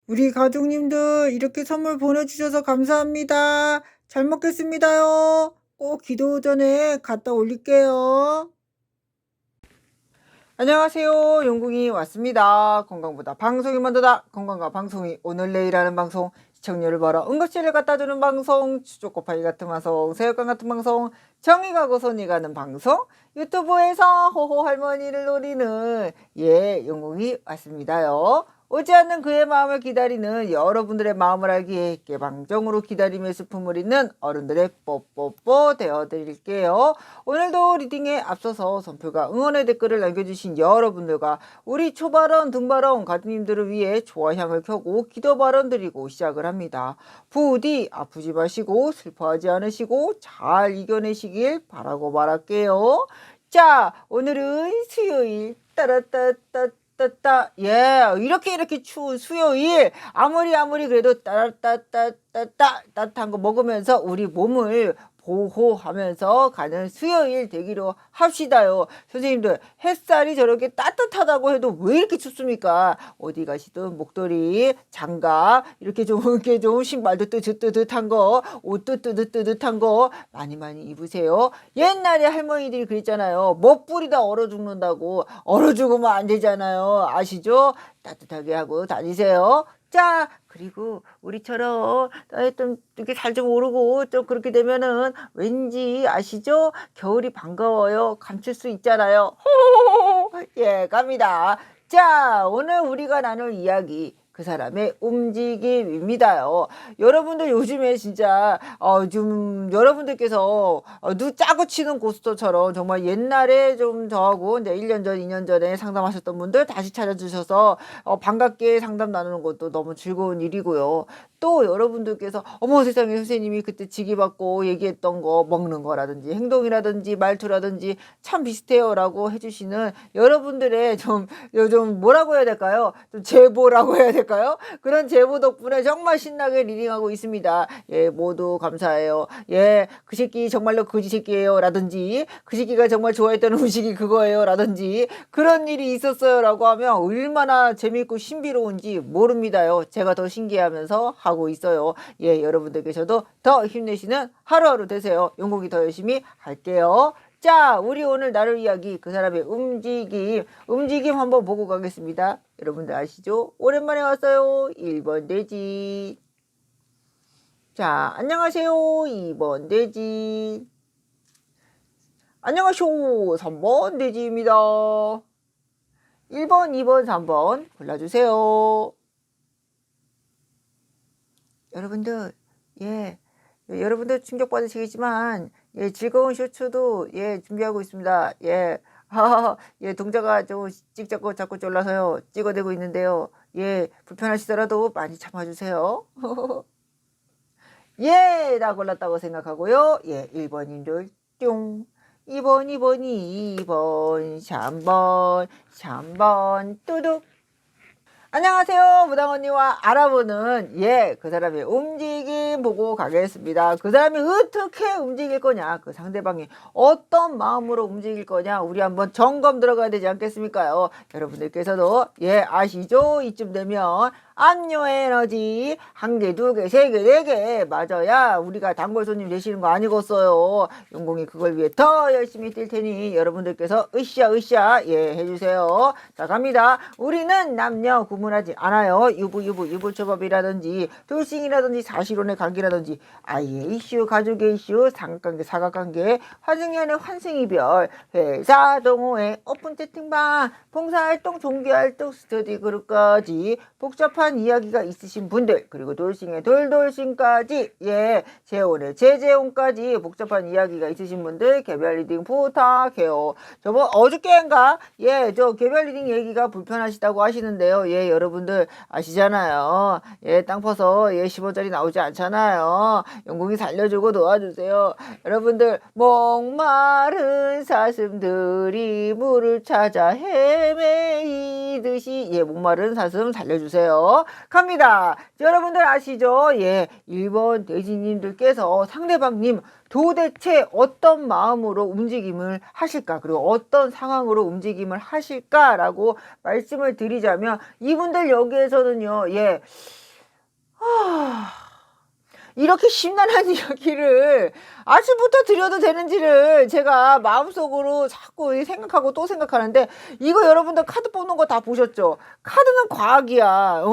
우리 가족님들 이렇게 선물 보내주셔서 감사합니다. 잘 먹겠습니다요. 꼭 기도 전에 갖다 올릴게요. 안녕하세요. 용궁이 왔습니다. 건강보다 방송이 먼저다. 건강과 방송이 오늘 내일 하는 방송, 시청률을 벌어 응급실을 갖다주는 방송, 추조코파이 같은 방송, 새우깡 같은 방송, 정이 가고 손이 가는 방송, 유튜브에서 호호 할머니를 노리는 용궁이 왔습니다요. 오지 않는 그의 마음을 기다리는 여러분들의 마음을 알기에 개방정으로 기다림의 슬픔을 잇는 어른들의 뽀뽀뽀 되어드릴게요. 오늘도 리딩에 앞서서 선표가 응원의 댓글을 남겨주신 여러분들과 우리 초발언 등발언 가족님들을 위해 좋아향을 켜고 기도 발언 드리고 시작을 합니다. 부디 아프지 마시고 슬퍼하지 않으시고 잘 이겨내시길 바라고 말할게요. 자, 오늘은 수요일 따라따따 이렇게 추운 수요일 아무리 그래도 따뜻한 거 먹으면서 우리 몸을 보호하면서 가는 수요일 되기로 합시다요. 선생님들, 햇살이 저렇게 따뜻하다고 해도 왜 이렇게 춥습니까? 어디 가시든 목도리, 장갑, 이렇게 좀 신발도 뜨뜻한 거, 옷도 뜨뜻한 거 많이 입으세요. 옛날에 할머니들이 그랬잖아요. 멋부리 다 얼어 죽는다고. 얼어 죽으면 안 되잖아요. 아시죠? 따뜻하게 하고 다니세요. 자, 그리고 우리처럼 좀 이렇게 살 좀 오르고 좀 그렇게 되면은 왠지 아시죠? 겨울이 반가워요. 감출 수 있잖아요. 예, 갑니다. 자, 오늘 우리가 나눌 이야기, 그 사람의 움직임입니다요. 여러분들 요즘에 진짜 좀 여러분들께서 누 짜고 치는 고스톱처럼 정말 옛날에 좀 저하고 이제 1년 전, 2년 전에 상담하셨던 분들 다시 찾아주셔서 반갑게 상담 나누는 것도 너무 즐거운 일이고요. 또 여러분들께서 어머 세상에 선생님이 그때 직위받고 얘기했던 거 먹는 거라든지 행동이라든지 말투라든지 참 비슷해요 라고 해주시는 여러분들의 좀 요즘 뭐라고 해야 될까요? 좀 제보라고 해야 될까요? 그런 제보 덕분에 정말 신나게 리딩하고 있습니다. 예, 모두 감사해요. 예, 그 새끼 정말로 거지 새끼예요 라든지 그 새끼가 정말 좋아했던 음식이 그거예요 라든지 그런 일이 있었어요 라고 하면 얼마나 재미있고 신비로운지 모릅니다요. 제가 더 신기하면서 하고 있어요. 예, 여러분들께서도 더 힘내시는 하루하루 되세요. 용국이 더 열심히 할게요. 자, 우리 오늘 나눌 이야기, 그 사람의 움직임 한번 보고 가겠습니다. 여러분들 아시죠? 오랜만에 왔어요. 1번 돼지. 자, 안녕하세요. 2번 돼지. 안녕하쇼. 3번 돼지입니다. 1번, 2번, 3번 골라주세요. 여러분들, 예, 여러분들 충격받으시겠지만, 예, 즐거운 쇼츠도, 예, 준비하고 있습니다. 예, 예, 동자가 좀 찍자고 자꾸 졸라서요. 찍어대고 있는데요. 예, 불편하시더라도 많이 참아주세요. 예, 나 골랐다고 생각하고요. 예, 1번님들, 뿅. 2번, 2번, 3번, 뚜둑. 안녕하세요. 무당 언니와 알아보는 그 사람의 움직임 보고 가겠습니다. 그 사람이 어떻게 움직일 거냐, 그 상대방이 어떤 마음으로 움직일 거냐, 우리 한번 점검 들어가야 되지 않겠습니까요? 여러분들께서도 아시죠? 이쯤 되면 압류 에너지 1개, 2개, 3개, 4개 맞아야 우리가 단골 손님 되시는 거 아니겠어요. 용공이 그걸 위해 더 열심히 뛸 테니 여러분들께서 으쌰 해주세요. 자, 갑니다. 우리는 남녀 구분하지 않아요. 유부초밥이라든지 돌싱이라든지 사실혼의 관계라든지 아이의 이슈, 가족의 이슈, 상관관계, 사각관계, 화승연의 환승이별, 회사, 동호회, 오픈 채팅방, 봉사활동, 종교활동, 스터디 그룹까지 복잡한 이야기가 있으신 분들, 그리고 돌싱의 돌싱까지, 재혼의 재재혼까지 복잡한 이야기가 있으신 분들 개별 리딩 부탁해요. 저번 어저께인가 저 개별 리딩 얘기가 불편하시다고 하시는데요. 여러분들 아시잖아요. 땅 퍼서 10원짜리 나오지 않잖아요. 영국이 살려주고 도와주세요. 여러분들 목마른 사슴들이 물을 찾아 헤매이듯이 목마른 사슴 살려주세요. 볼게요. 갑니다. 여러분들 아시죠? 예, 1번 돼지님들께서 상대방님 도대체 어떤 마음으로 움직임을 하실까? 그리고 어떤 상황으로 움직임을 하실까라고 말씀을 드리자면 이분들 여기에서는요. 예. 이렇게 심란한 이야기를 아침부터 드려도 되는지를 제가 마음속으로 자꾸 생각하고 또 생각하는데, 이거 여러분들 카드 뽑는 거 다 보셨죠? 카드는 과학이야.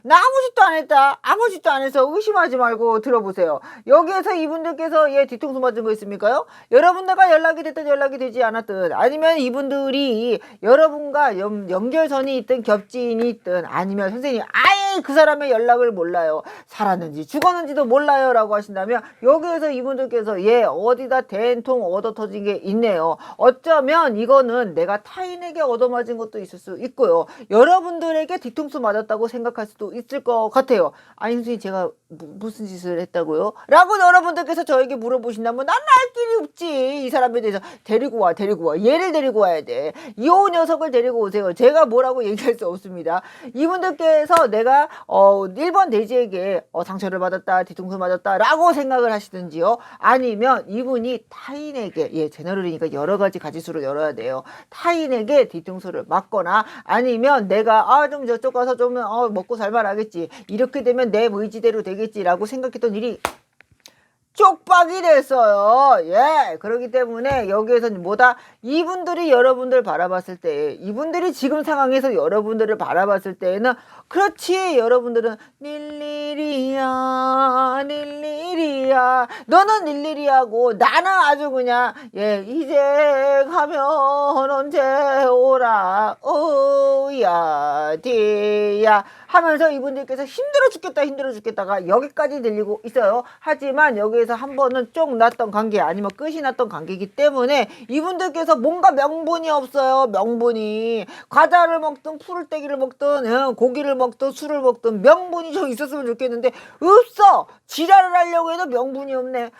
나 아무 짓도 안 했다. 아무 짓도 안 해서 의심하지 말고 들어보세요. 여기에서 이분들께서 예 뒤통수 맞은 거 있습니까요? 여러분들과 연락이 됐든 연락이 되지 않았든, 아니면 이분들이 여러분과 연결선이 있든 겹지인이 있든, 아니면 선생님이 아예 그 사람의 연락을 몰라요. 살았는지 죽었는지도 몰라요 라고 하신다면, 여기에서 이분들께서 예 어디다 된통 얻어 터진 게 있네요. 어쩌면 이거는 내가 타인에게 얻어맞은 것도 있을 수 있고요, 여러분들에게 뒤통수 맞았다고 생각할 수도 있을 것 같아요. 아니 선생님 제가 무슨 짓을 했다고요? 라고 여러분들께서 저에게 물어보신다면 난 알 길이 없지. 이 사람에 대해서 데리고 와 얘를 데리고 와야 돼. 이 녀석을 데리고 오세요. 제가 뭐라고 얘기할 수 없습니다. 이분들께서 내가 1번 돼지에게 상처를 받았다, 뒤통수 맞았다 라고 생각을 하시든지요, 아니면 이분이 타인에게, 예 제너럴이니까 여러 가지 가지수로 열어야 돼요, 타인에게 뒤통수를 맞거나, 아니면 내가 좀 저쪽 가서 좀 먹고 살만하겠지, 이렇게 되면 내 의지대로 되겠지라고 생각했던 일이 쪽박이 됐어요. 예, 그렇기 때문에 여기에서는 뭐다? 이분들이 여러분들 바라봤을 때, 이분들이 지금 상황에서 여러분들을 바라봤을 때에는, 그렇지, 여러분들은 닐리리야 닐리리야, 너는 닐리리하고 나는 아주 그냥 예 이제 가면 언제 오라 오야 디야 하면서 이분들께서 힘들어 죽겠다가 여기까지 들리고 있어요. 하지만 여기에서 한 번은 쪽 났던 관계, 아니면 끝이 났던 관계이기 때문에 이분들께서 뭔가 명분이 없어요. 명분이 과자를 먹든 풀떼기를 먹든 고기를 먹든 술을 먹든 명분이 좀 있었으면 좋겠는데 없어. 지랄을 하려고 해도 명분이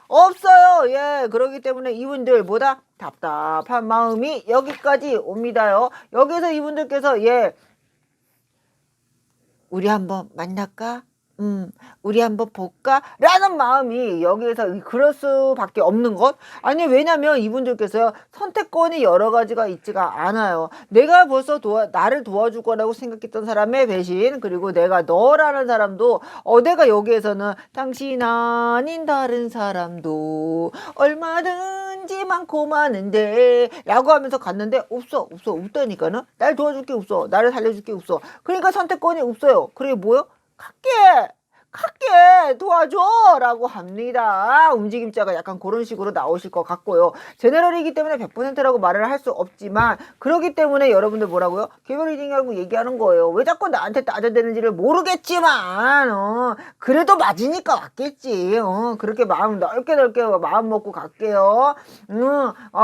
없어요. 예, 그렇기 때문에 이분들 뭐다? 답답한 마음이 여기까지 옵니다요. 여기서 이분들께서 예 우리 한번 만날까? 우리 한번 볼까? 라는 마음이 여기에서 그럴 수밖에 없는 것. 아니 왜냐면 이분들께서 선택권이 여러 가지가 있지가 않아요. 내가 벌써 나를 도와줄 거라고 생각했던 사람의 배신, 그리고 내가 너라는 사람도 내가 여기에서는 당신 아닌 다른 사람도 얼마든지 많고 많은데 라고 하면서 갔는데 없다니까는. 날 도와줄 게 없어, 나를 살려줄 게 없어. 그러니까 선택권이 없어요. 그게 뭐요? 갈게 도와줘 라고 합니다. 움직임자가 약간 그런 식으로 나오실 것 같고요. 제너럴이기 때문에 100%라고 말을 할 수 없지만, 그러기 때문에 여러분들 뭐라고요? 개별 리딩이라고 얘기하는 거예요. 왜 자꾸 나한테 따져대는지를 모르겠지만 그래도 맞으니까 왔겠지. 그렇게 마음 넓게 마음 먹고 갈게요.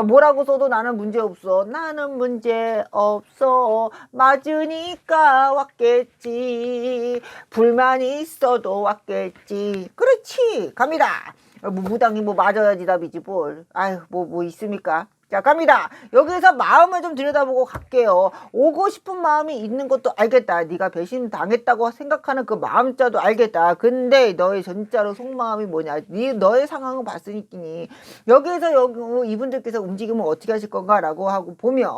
뭐라고 써도 나는 문제 없어. 나는 문제 없어. 맞으니까 왔겠지. 불만이 있어도 왔겠지. 그렇지. 갑니다. 무당이 맞아야지 답이지 뭘. 아유 뭐 있습니까? 자 갑니다. 여기서 마음을 좀 들여다보고 갈게요. 오고 싶은 마음이 있는 것도 알겠다. 네가 배신 당했다고 생각하는 그 마음자도 알겠다. 근데 너의 진짜로 속마음이 뭐냐, 너의 상황을 봤으니끼니 여기에서 이분들께서 움직임을 어떻게 하실 건가 라고 하고 보면,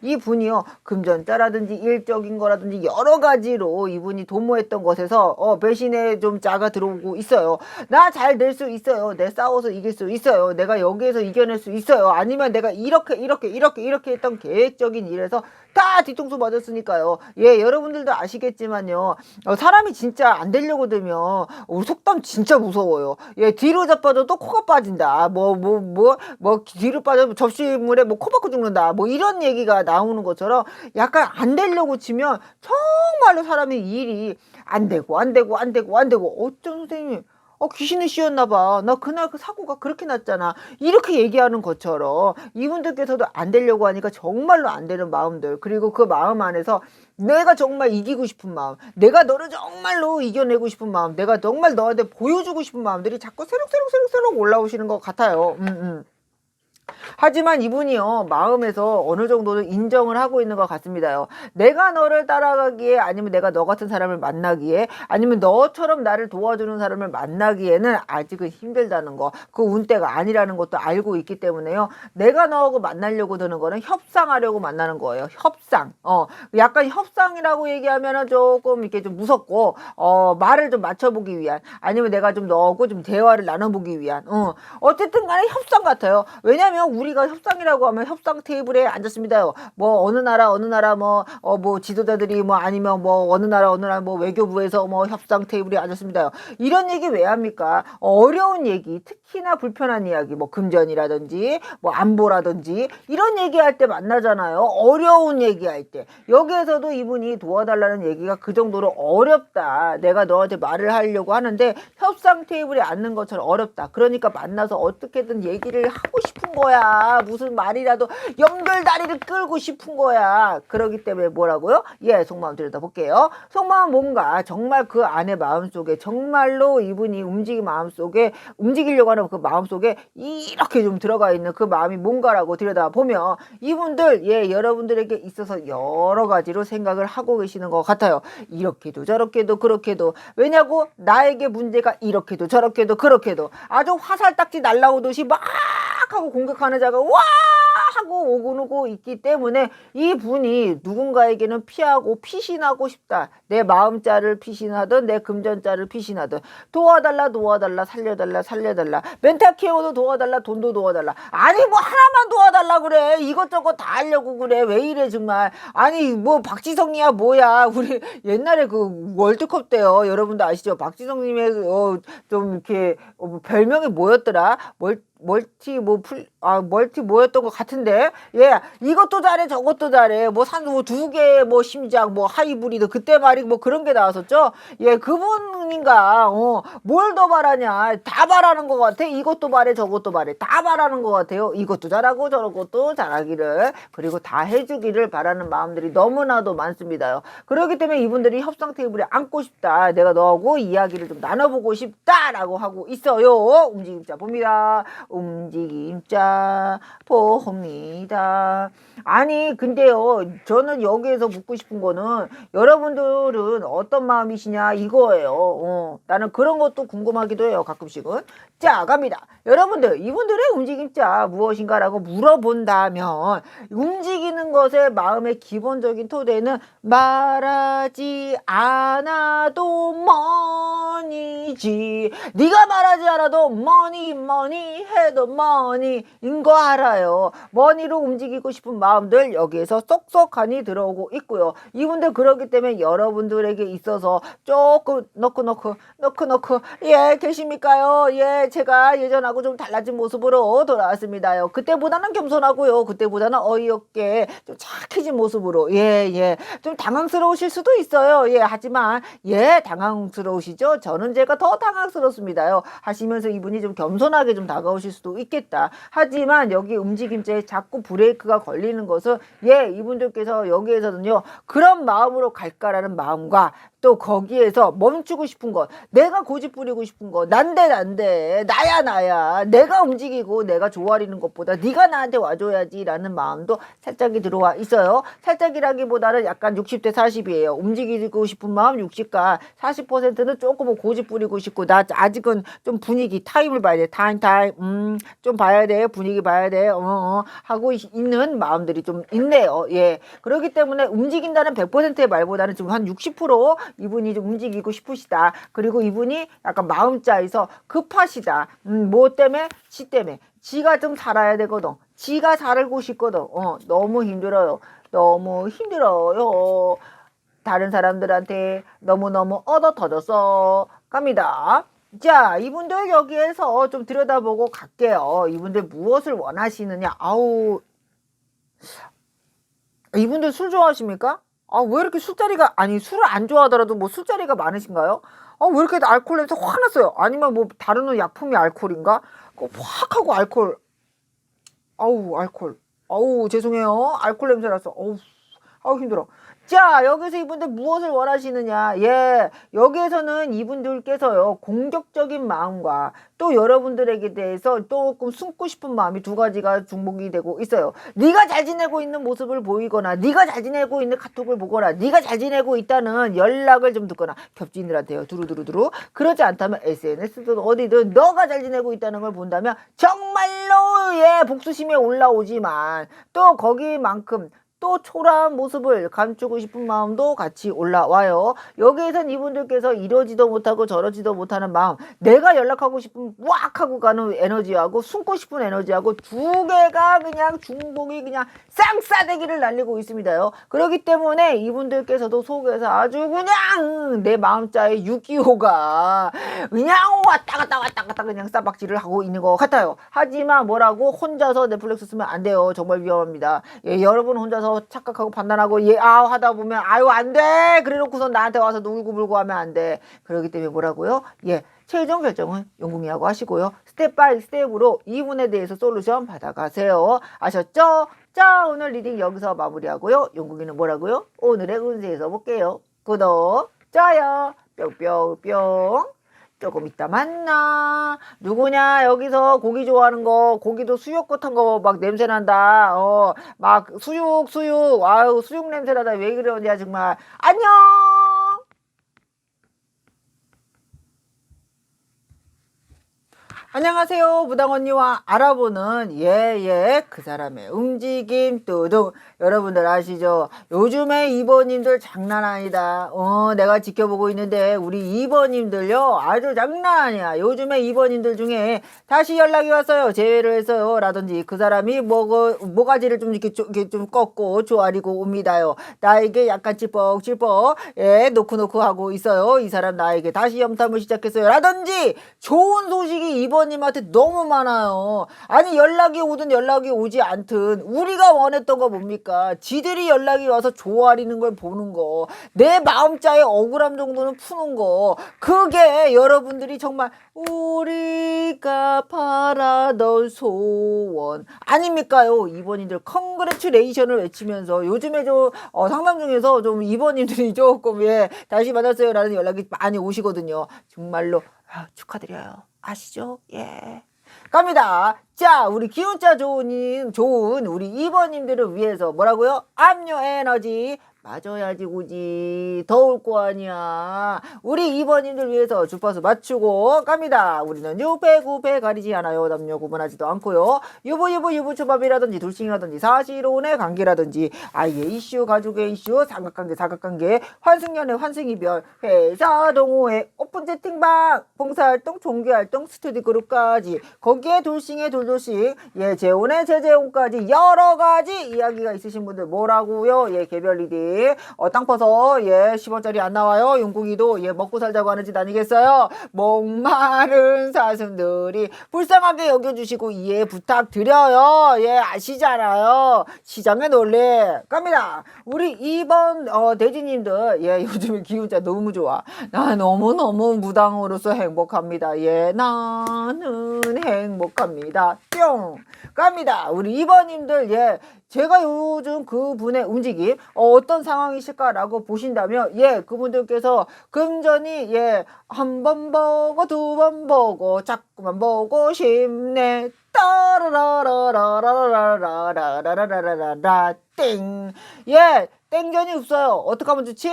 이분이요 금전자라든지 일적인 거라든지 여러 가지로 이분이 도모했던 것에서 배신에 좀 자가 들어오고 있어요. 나 잘 될 수 있어요. 내 싸워서 이길 수 있어요. 내가 여기에서 이겨낼 수 있어요. 아니면 내가 이렇게 했던 계획적인 일에서 다 뒤통수 맞았으니까요. 예, 여러분들도 아시겠지만요. 사람이 진짜 안 되려고 들면 속담 진짜 무서워요. 예, 뒤로 자빠져도 코가 빠진다. 뒤로 빠져 접시물에 코 박고 죽는다. 이런 얘기가 나오는 것처럼 약간 안 되려고 치면 정말로 사람의 일이 안 되고 어쩜 선생님 귀신을 씌웠나봐. 나 그날 그 사고가 그렇게 났잖아. 이렇게 얘기하는 것처럼 이분들께서도 안 되려고 하니까 정말로 안 되는 마음들, 그리고 그 마음 안에서 내가 정말 이기고 싶은 마음, 내가 너를 정말로 이겨내고 싶은 마음, 내가 정말 너한테 보여주고 싶은 마음들이 자꾸 새록새록 올라오시는 것 같아요. 하지만 이분이요, 마음에서 어느 정도는 인정을 하고 있는 것 같습니다요. 내가 너를 따라가기에, 아니면 내가 너 같은 사람을 만나기에, 아니면 너처럼 나를 도와주는 사람을 만나기에는 아직은 힘들다는 거, 그 운때가 아니라는 것도 알고 있기 때문에요. 내가 너하고 만나려고 드는 거는 협상하려고 만나는 거예요. 협상. 약간 협상이라고 얘기하면은 조금 이렇게 좀 무섭고, 말을 좀 맞춰보기 위한, 아니면 내가 좀 너하고 좀 대화를 나눠보기 위한, 어쨌든 간에 협상 같아요. 왜냐면 우리가 협상이라고 하면 협상 테이블에 앉았습니다요. 뭐 어느 나라 뭐 지도자들이 뭐 아니면 뭐 어느 나라 뭐 외교부에서 뭐 협상 테이블에 앉았습니다요. 이런 얘기 왜 합니까? 어려운 얘기, 특히나 불편한 이야기, 뭐 금전이라든지 뭐 안보라든지 이런 얘기할 때 만나잖아요. 어려운 얘기할 때. 여기에서도 이분이 도와달라는 얘기가 그 정도로 어렵다. 내가 너한테 말을 하려고 하는데 협상 테이블에 앉는 것처럼 어렵다. 그러니까 만나서 어떻게든 얘기를 하고 싶은 거야. 무슨 말이라도 연결다리를 끌고 싶은 거야. 그러기 때문에 뭐라고요? 예, 속마음 들여다볼게요. 속마음 뭔가 정말 그 안에 마음속에 정말로 이분이 마음속에 움직이려고 하는 그 마음속에 이렇게 좀 들어가 있는 그 마음이 뭔가라고 들여다보면 이분들, 예, 여러분들에게 있어서 여러 가지로 생각을 하고 계시는 것 같아요. 이렇게도 저렇게도 그렇게도. 왜냐고? 나에게 문제가 이렇게도 저렇게도 그렇게도 아주 화살딱지 날라오듯이 막 하고 공격하는 자가 와 하고 오고 있기 때문에 이분이 누군가에게는 피하고 피신하고 싶다. 내 마음자를 피신하든 내 금전자를 피신하든 도와달라 살려달라 멘탈 케어도 도와달라, 돈도 도와달라. 아니 뭐 하나만 도와달라 그래. 이것저것 다 하려고 그래. 왜 이래 정말. 아니 뭐 박지성이야 뭐야. 우리 옛날에 그 월드컵 때요, 여러분도 아시죠? 박지성님의 좀 이렇게 별명이 뭐였더라? 멀티 뭐였던 것 같은데, 예, 이것도 잘해 저것도 잘해, 뭐 산소 두 개, 뭐 심장, 뭐 하이브리드, 그때 말이 뭐 그런 게 나왔었죠. 예, 그분인가. 뭘 더 바라냐. 다 바라는 것 같아. 이것도 바래 저것도 바래, 다 바라는 것 같아요. 이것도 잘하고 저것도 잘하기를, 그리고 다 해주기를 바라는 마음들이 너무나도 많습니다요. 그렇기 때문에 이분들이 협상 테이블에 앉고 싶다, 내가 너하고 이야기를 좀 나눠보고 싶다라고 하고 있어요. 움직임자 봅니다. 움직임자 봅니다. 아니 근데요, 저는 여기에서 묻고 싶은 거는 여러분들은 어떤 마음이시냐 이거예요. 나는 그런 것도 궁금하기도 해요, 가끔씩은. 자, 갑니다. 여러분들, 이분들의 움직임자 무엇인가라고 물어본다면 움직이는 것의 마음의 기본적인 토대는 말하지 않아도 머니지. 네가 말하지 않아도 머니 해도 머니인 거 알아요. 머니로 움직이고 싶은 마음들 여기에서 쏙쏙하니 들어오고 있고요. 이분들 그렇기 때문에 여러분들에게 있어서 조금 넣고 예, 계십니까요? 예, 제가 예전하고 좀 달라진 모습으로 돌아왔습니다요. 그때보다는 겸손하고요. 그때보다는 어이없게 좀 착해진 모습으로. 예. 좀 당황스러우실 수도 있어요. 예, 하지만 예, 당황스러우시죠? 저는 제가 더 당황스럽습니다요. 하시면서 이분이 좀 겸손하게 좀 다가오실 수도 있겠다. 하지만 여기 움직임자에 자꾸 브레이크가 걸리는 것은, 예, 이분들께서 여기에서는요, 그런 마음으로 갈까라는 마음과 또 거기에서 멈추고 싶은 것, 내가 고집 부리고 싶은 것, 난데 나야 내가 움직이고 내가 조아리는 것보다 네가 나한테 와줘야지 라는 마음도 살짝이 들어와 있어요. 살짝이라기보다는 약간 60대 40이에요. 움직이고 싶은 마음 60과 40%는 조금 고집 부리고 싶고, 나 아직은 좀 분위기 타임을 봐야 돼. 타임 좀 봐야 돼. 분위기 봐야 돼. 하고 있는 마음들이 좀 있네요. 예, 그렇기 때문에 움직인다는 100%의 말보다는 지금 한 60% 이분이 좀 움직이고 싶으시다. 그리고 이분이 약간 마음자에서 급하시다. 뭐 때문에? 지 때문에. 지가 좀 살아야 되거든. 지가 살고 싶거든. 너무 힘들어요. 다른 사람들한테 너무너무 얻어 터져서 갑니다. 자, 이분들 여기에서 좀 들여다보고 갈게요. 이분들 무엇을 원하시느냐. 이분들 술 좋아하십니까? 왜 이렇게 술자리가, 아니, 술을 안 좋아하더라도 뭐 술자리가 많으신가요? 왜 이렇게 알코올 냄새 확 났어요? 아니면 뭐 다른 약품이 알코올인가? 확 하고 알코올. 알코올. 죄송해요. 알코올 냄새 났어. 힘들어. 자, 여기서 이분들 무엇을 원하시느냐? 예, 여기에서는 이분들께서요, 공격적인 마음과 또 여러분들에게 대해서 조금 숨고 싶은 마음이 두 가지가 중복이 되고 있어요. 네가 잘 지내고 있는 모습을 보이거나, 네가 잘 지내고 있는 카톡을 보거나, 네가 잘 지내고 있다는 연락을 좀 듣거나, 겹친들한테요, 두루두루두루. 그러지 않다면 SNS든 어디든 너가 잘 지내고 있다는 걸 본다면 정말로 예, 복수심에 올라오지만 또 거기만큼 또 초라한 모습을 감추고 싶은 마음도 같이 올라와요. 여기에선 이분들께서 이러지도 못하고 저러지도 못하는 마음, 내가 연락하고 싶은 왁 하고 가는 에너지하고 숨고 싶은 에너지하고 두 개가 그냥 중복이 그냥 쌍싸대기를 날리고 있습니다요. 그렇기 때문에 이분들께서도 속에서 아주 그냥 내 마음자의 6.25가 그냥 왔다 갔다 그냥 쌈박질을 하고 있는 것 같아요. 하지만 뭐라고 혼자서 넷플릭스 쓰면 안 돼요. 정말 위험합니다. 예, 여러분 혼자서 착각하고 판단하고 예, 하다 보면 아유 안 돼. 그래놓고서 나한테 와서 울고불고 하면 안 돼. 그렇기 때문에 뭐라고요? 예, 최종 결정은 용궁이하고 하시고요. 스텝 바이 스텝으로 이분에 대해서 솔루션 받아가세요. 아셨죠? 자, 오늘 리딩 여기서 마무리하고요. 용궁이는 뭐라고요? 오늘의 운세에서 볼게요. 구독, 좋아요, 뿅뿅뿅. 조금 이따 만나. 누구냐? 여기서 고기 좋아하는 거, 고기도 수육 같은 거 막 냄새 난다. 막 수육. 아유, 수육 냄새 나다. 왜 그러냐, 정말. 안녕! 안녕하세요. 무당언니와 알아보는 그 사람의 움직임 뚜둥. 여러분들 아시죠? 요즘에 2번님들 장난 아니다. 내가 지켜보고 있는데 우리 2번님들요 아주 장난 아니야. 요즘에 2번님들 중에 다시 연락이 왔어요. 재회를 했어요. 라든지 그 사람이 모가지를 좀 이렇게 좀 꺾고 조아리고 옵니다요. 나에게 약간 찔뻑찔뻑 놓고 하고 있어요. 이 사람 나에게 다시 염탐을 시작했어요. 라든지 좋은 소식이 2번님한테 너무 많아요. 아니 연락이 오든 연락이 오지 않든 우리가 원했던 거 뭡니까? 지들이 연락이 와서 조아리는 걸 보는 거, 내 마음자의 억울함 정도는 푸는 거, 그게 여러분들이 정말 우리가 바라던 소원 아닙니까요? 2번님들 컨그레츄레이션을 외치면서 요즘에 상담 중에서 좀 2번님들이 조금 다시 만났어요 라는 연락이 많이 오시거든요. 정말로 축하드려요. 아시죠? 예. 갑니다. 자, 우리 기운자 좋은 우리 2번님들을 위해서 뭐라고요? 압류 에너지 맞아야지 굳이 더울 거 아니야. 우리 2번님들 위해서 주파수 맞추고 갑니다. 우리는 유패 구패 가리지 않아요. 남녀 구분하지도 않고요. 유부초밥이라든지 둘싱이라든지 사실혼의 관계라든지 아이의 이슈, 가족의 이슈, 사각관계, 환승연애, 환승이별, 회사 동호회, 오픈 채팅방, 봉사활동, 종교활동, 스터디 그룹까지 거기에 둘싱의 둘둘싱, 재혼의 재재혼까지 여러가지 이야기가 있으신 분들 뭐라고요? 개별 리딩 땅 퍼서 10원짜리 안 나와요. 용궁이도 먹고 살자고 하는 짓 아니겠어요? 목마른 사슴들이 불쌍하게 여겨주시고 이해 부탁드려요. 아시잖아요. 시장의 논리 갑니다. 우리 2번 대지님들 요즘에 기운자 너무 좋아. 나 너무너무 무당으로서 행복합니다. 나는 행복합니다. 뿅 갑니다. 우리 2번님들 제가 요즘 그분의 움직임 어떤 상황이실까라고 보신다면 그분들께서 금전이 한 번 보고 두 번 보고 자꾸만 보고 싶네 따라라라라라라라라라라라 땡 땡전이 없어요. 어떡하면 좋지?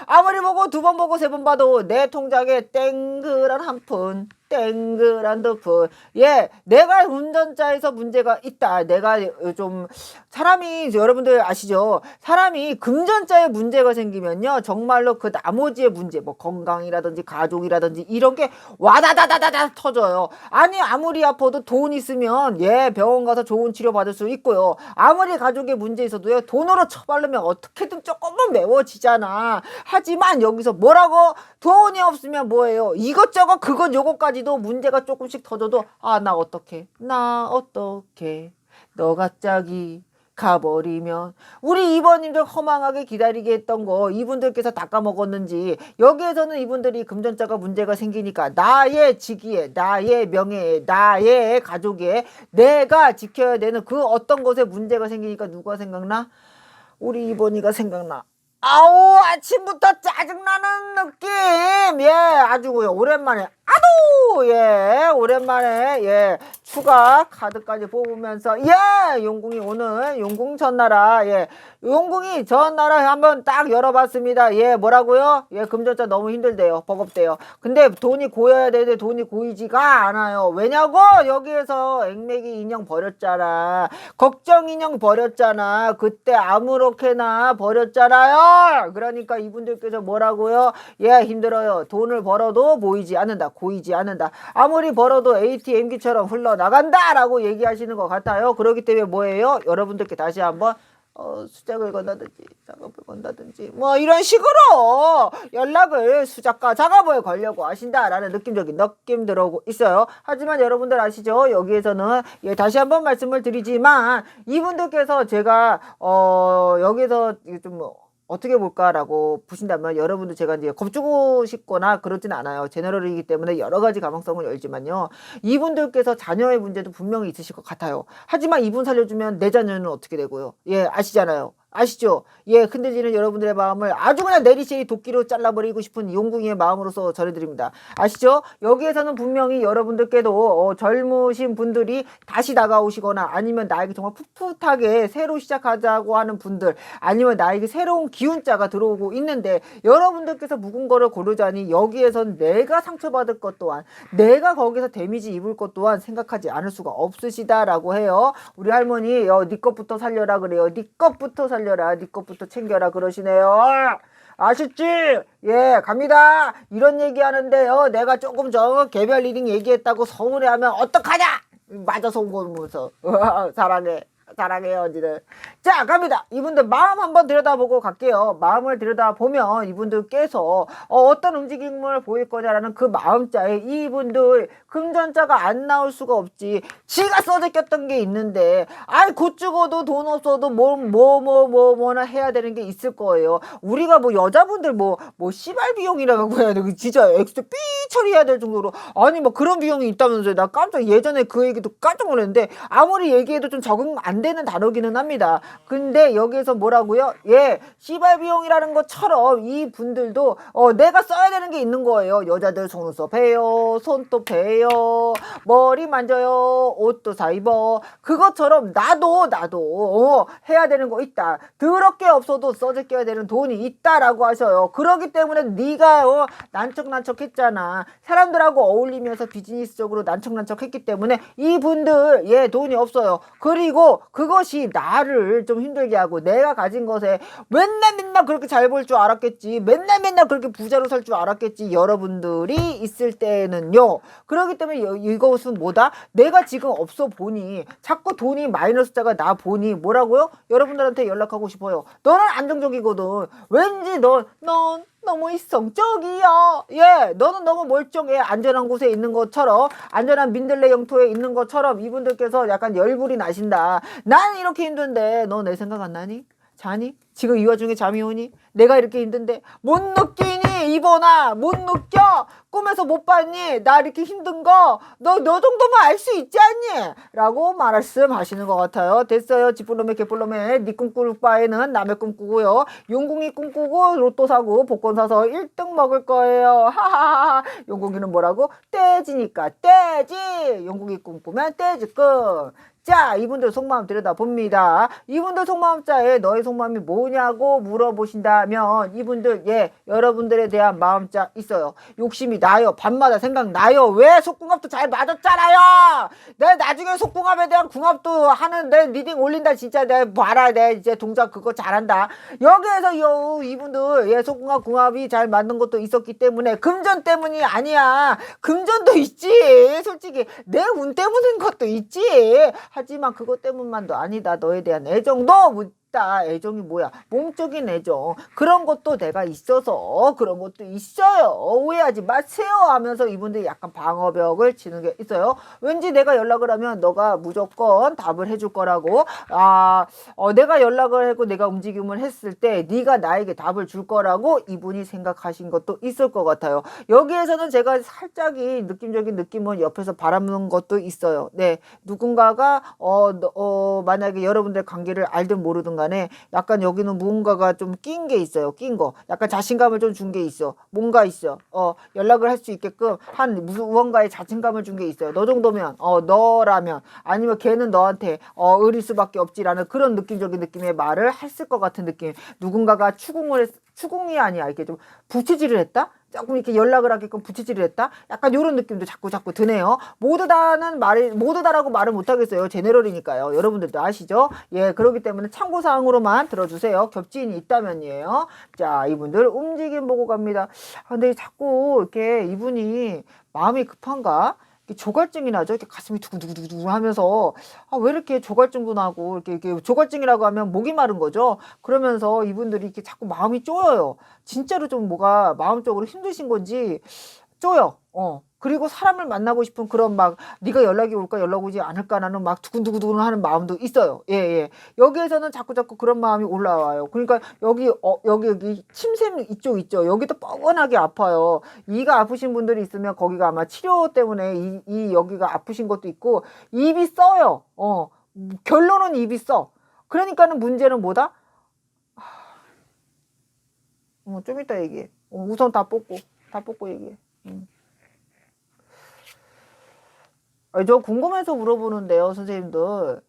아무리 보고 두 번 보고 세 번 봐도 내 통장에 땡그란 한 푼 땡그란 두 푼 내가 운전자에서 문제가 있다. 내가 좀 사람이 여러분들 아시죠? 사람이 금전자에 문제가 생기면요 정말로 그 나머지의 문제 뭐 건강이라든지 가족이라든지 이런 게 와다다다다다 터져요. 아니 아무리 아파도 돈 있으면 병원 가서 좋은 치료 받을 수 있고요. 아무리 가족에 문제 있어도요 돈으로 처바르면 어떻게든 조금은 메워지잖아. 하지만 여기서 뭐라고? 돈이 없으면 뭐예요? 이것저것 그것 요것까지도 문제가 조금씩 터져도 나 어떡해 너 갑자기 가버리면 우리 2번님들 허망하게 기다리게 했던 거 이분들께서 다 까먹었는지 여기에서는 이분들이 금전자가 문제가 생기니까 나의 직위에 나의 명예에 나의 가족에 내가 지켜야 되는 그 어떤 것에 문제가 생기니까 누가 생각나? 우리 이번이가 생각나. 아우, 아침부터 짜증나는 느낌. 예, 아주 오랜만에, 아도, 예, 오랜만에, 예, 추가 카드까지 뽑으면서, 예, 용궁이 오늘, 용궁 전나라, 예, 용궁이 전나라 한번 딱 열어봤습니다. 예, 뭐라고요? 예, 금전자 너무 힘들대요. 버겁대요. 근데 돈이 고여야 되는데 돈이 고이지가 않아요. 왜냐고? 여기에서 액맥이 인형 버렸잖아. 걱정 인형 버렸잖아. 그때 아무렇게나 버렸잖아요. 그러니까 이분들께서 뭐라고요? 예, 힘들어요. 돈을 벌어도 보이지 않는다. 고이지 않는다. 아무리 벌어도 ATM기처럼 흘러나간다 라고 얘기하시는 것 같아요. 그렇기 때문에 뭐예요? 여러분들께 다시 한번 수작을 건다든지 작업을 건다든지 뭐 이런 식으로 연락을 수작과 작업을 걸려고 하신다라는 느낌적인 느낌 들어오고 있어요. 하지만 여러분들 아시죠? 여기에서는 예, 다시 한번 말씀을 드리지만 이분들께서 제가 여기서 좀 어떻게 볼까라고 보신다면 여러분들 제가 이제 겁주고 싶거나 그러진 않아요. 제너럴이기 때문에 여러 가지 가능성을 열지만요. 이분들께서 자녀의 문제도 분명히 있으실 것 같아요. 하지만 이분 살려주면 내 자녀는 어떻게 되고요? 예, 아시잖아요. 아시죠? 예, 흔들리는 여러분들의 마음을 아주 그냥 내리쉐이 도끼로 잘라버리고 싶은 용궁이의 마음으로서 전해드립니다. 아시죠? 여기에서는 분명히 여러분들께도 젊으신 분들이 다시 다가오시거나 아니면 나에게 정말 풋풋하게 새로 시작하자고 하는 분들 아니면 나에게 새로운 기운자가 들어오고 있는데 여러분들께서 묵은 거를 고르자니 여기에선 내가 상처받을 것 또한 내가 거기서 데미지 입을 것 또한 생각하지 않을 수가 없으시다라고 해요. 우리 할머니 네 것부터 살려라 그래요. 네 것부터 살려라. 네 것부터 챙겨라 그러시네요. 아셨지? 예, 갑니다. 이런 얘기하는데요. 내가 조금 개별 리딩 얘기했다고 서운해하면 어떡하냐? 맞아서 온 거면서 사랑해. 사랑해요 언니들. 자, 갑니다. 이분들 마음 한번 들여다보고 갈게요. 마음을 들여다보면 이분들께서 어떤 움직임을 보일 거냐라는 그 마음자에 이분들 금전자가 안 나올 수가 없지. 지가 써제꼈던 게 있는데 아이 곧 죽어도 돈 없어도 뭐나 해야 되는 게 있을 거예요. 우리가 뭐 여자분들 뭐 씨발 비용이라고 해야 돼. 진짜 엑스 삐 처리해야 될 정도로 아니 뭐 그런 비용이 있다면서요. 나 깜짝 예전에 그 얘기도 깜짝 놀랐는데 아무리 얘기해도 좀 적응 안 되는 단어기는 합니다. 근데 여기에서 뭐라고요? 예, 씨발 비용이라는 것처럼 이 분들도 내가 써야 되는 게 있는 거예요. 여자들 속눈썹 해요, 손톱 해요, 머리 만져요, 옷도 사 입어. 그것처럼 나도 해야 되는 거 있다. 더럽게 없어도 써제껴야 되는 돈이 있다라고 하셔요. 그러기 때문에 네가 난척난척 했잖아. 사람들하고 어울리면서 비즈니스적으로 난척난척 했기 때문에 이분들 예 돈이 없어요. 그리고 그것이 나를 좀 힘들게 하고 내가 가진 것에 맨날 그렇게 잘 벌 줄 알았겠지. 맨날 그렇게 부자로 살 줄 알았겠지. 여러분들이 있을 때는요. 그렇기 때문에 이것은 뭐다? 내가 지금 없어 보니 자꾸 돈이 마이너스 자가 나 보니 뭐라고요? 여러분들한테 연락하고 싶어요. 너는 안정적이거든. 왠지 넌 너무 이성적이야. 예, 너는 너무 멀쩡해. 안전한 곳에 있는 것처럼 안전한 민들레 영토에 있는 것처럼 이분들께서 약간 열불이 나신다. 난 이렇게 힘든데 너 내 생각 안 나니? 자니? 지금 이 와중에 잠이 오니? 내가 이렇게 힘든데 못 느끼니? 이번아 못 느껴? 꿈에서 못 봤니? 나 이렇게 힘든 거 너 정도면 알 수 있지 않니? 라고 말씀하시는 것 같아요. 됐어요. 지뿔놈의 개뿔놈의 네 꿈꿀 바에는 남의 꿈꾸고요. 용궁이 꿈꾸고 로또 사고 복권 사서 1등 먹을 거예요. 하하하. 용궁이는 뭐라고? 떼지니까 떼지. 용궁이 꿈꾸면 떼지끔. 자, 이분들 속마음 들여다봅니다. 이분들 속마음자에 너의 속마음이 뭐냐고 물어보신다면 이분들 예 여러분들에 대한 마음자 있어요. 욕심이 나요. 밤마다 생각나요. 왜? 속궁합도 잘 맞았잖아요. 내 나중에 속궁합에 대한 궁합도 하는 내 리딩 올린다. 진짜 내 봐라. 내 이제 동작 그거 잘한다. 여기에서 이분들 예 속궁합 궁합이 잘 맞는 것도 있었기 때문에 금전 때문이 아니야. 금전도 있지. 솔직히 내 운 때문인 것도 있지. 하지만 그것 때문만도 아니다. 너에 대한 애정도 묻다. 애정이 뭐야? 몸적인 애정. 그런 것도 내가 있어서 그런 것도 있어요. 오해하지 마세요 하면서 이분들이 약간 방어벽을 치는 게 있어요. 왠지 내가 연락을 하면 너가 무조건 답을 해줄 거라고 내가 연락을 하고 내가 움직임을 했을 때 네가 나에게 답을 줄 거라고 이분이 생각하신 것도 있을 것 같아요. 여기에서는 제가 살짝이 느낌적인 느낌은 옆에서 바라보는 것도 있어요. 네, 누군가가 만약에 여러분들 관계를 알든 모르든 간에 약간 여기는 무언가가 좀 낀 게 있어요. 낀 거. 약간 자신감을 좀 준 게 있어. 뭔가 있어. 연락을 할 수 있게끔 한 무언가의 자신감을 준 게 있어요. 너 정도면, 너라면, 아니면 걔는 너한테, 의릴 수밖에 없지라는 그런 느낌적인 느낌의 말을 했을 것 같은 느낌. 누군가가 추궁이 아니야. 이렇게 좀 부채질을 했다? 조금 이렇게 연락을 하게끔 부채질을 했다? 약간 이런 느낌도 자꾸 드네요. 모두다라고 말을 못하겠어요. 제네럴이니까요. 여러분들도 아시죠? 예, 그렇기 때문에 참고사항으로만 들어주세요. 겹지인이 있다면이에요. 자, 이분들 움직임 보고 갑니다. 근데 자꾸 이렇게 이분이 마음이 급한가? 조갈증이 나죠. 이렇게 가슴이 두근두근두근 하면서 왜 이렇게 조갈증도 나고 이렇게 조갈증이라고 하면 목이 마른 거죠. 그러면서 이분들이 이렇게 자꾸 마음이 쪼여요. 진짜로 좀 뭐가 마음적으로 힘드신 건지 쪼여. 그리고 사람을 만나고 싶은 그런 막 네가 연락이 올까 연락 오지 않을까라는 막 두근두근 하는 마음도 있어요. 예. 여기에서는 자꾸 그런 마음이 올라와요. 그러니까 여기 침샘 이쪽 있죠. 여기도 뻐근하게 아파요. 이가 아프신 분들이 있으면 거기가 아마 치료 때문에 이 여기가 아프신 것도 있고 입이 써요. 결론은 입이 써. 그러니까는 문제는 뭐다? 좀 이따 얘기해. 우선 다 뽑고 얘기해. 저 궁금해서 물어보는데요, 선생님들.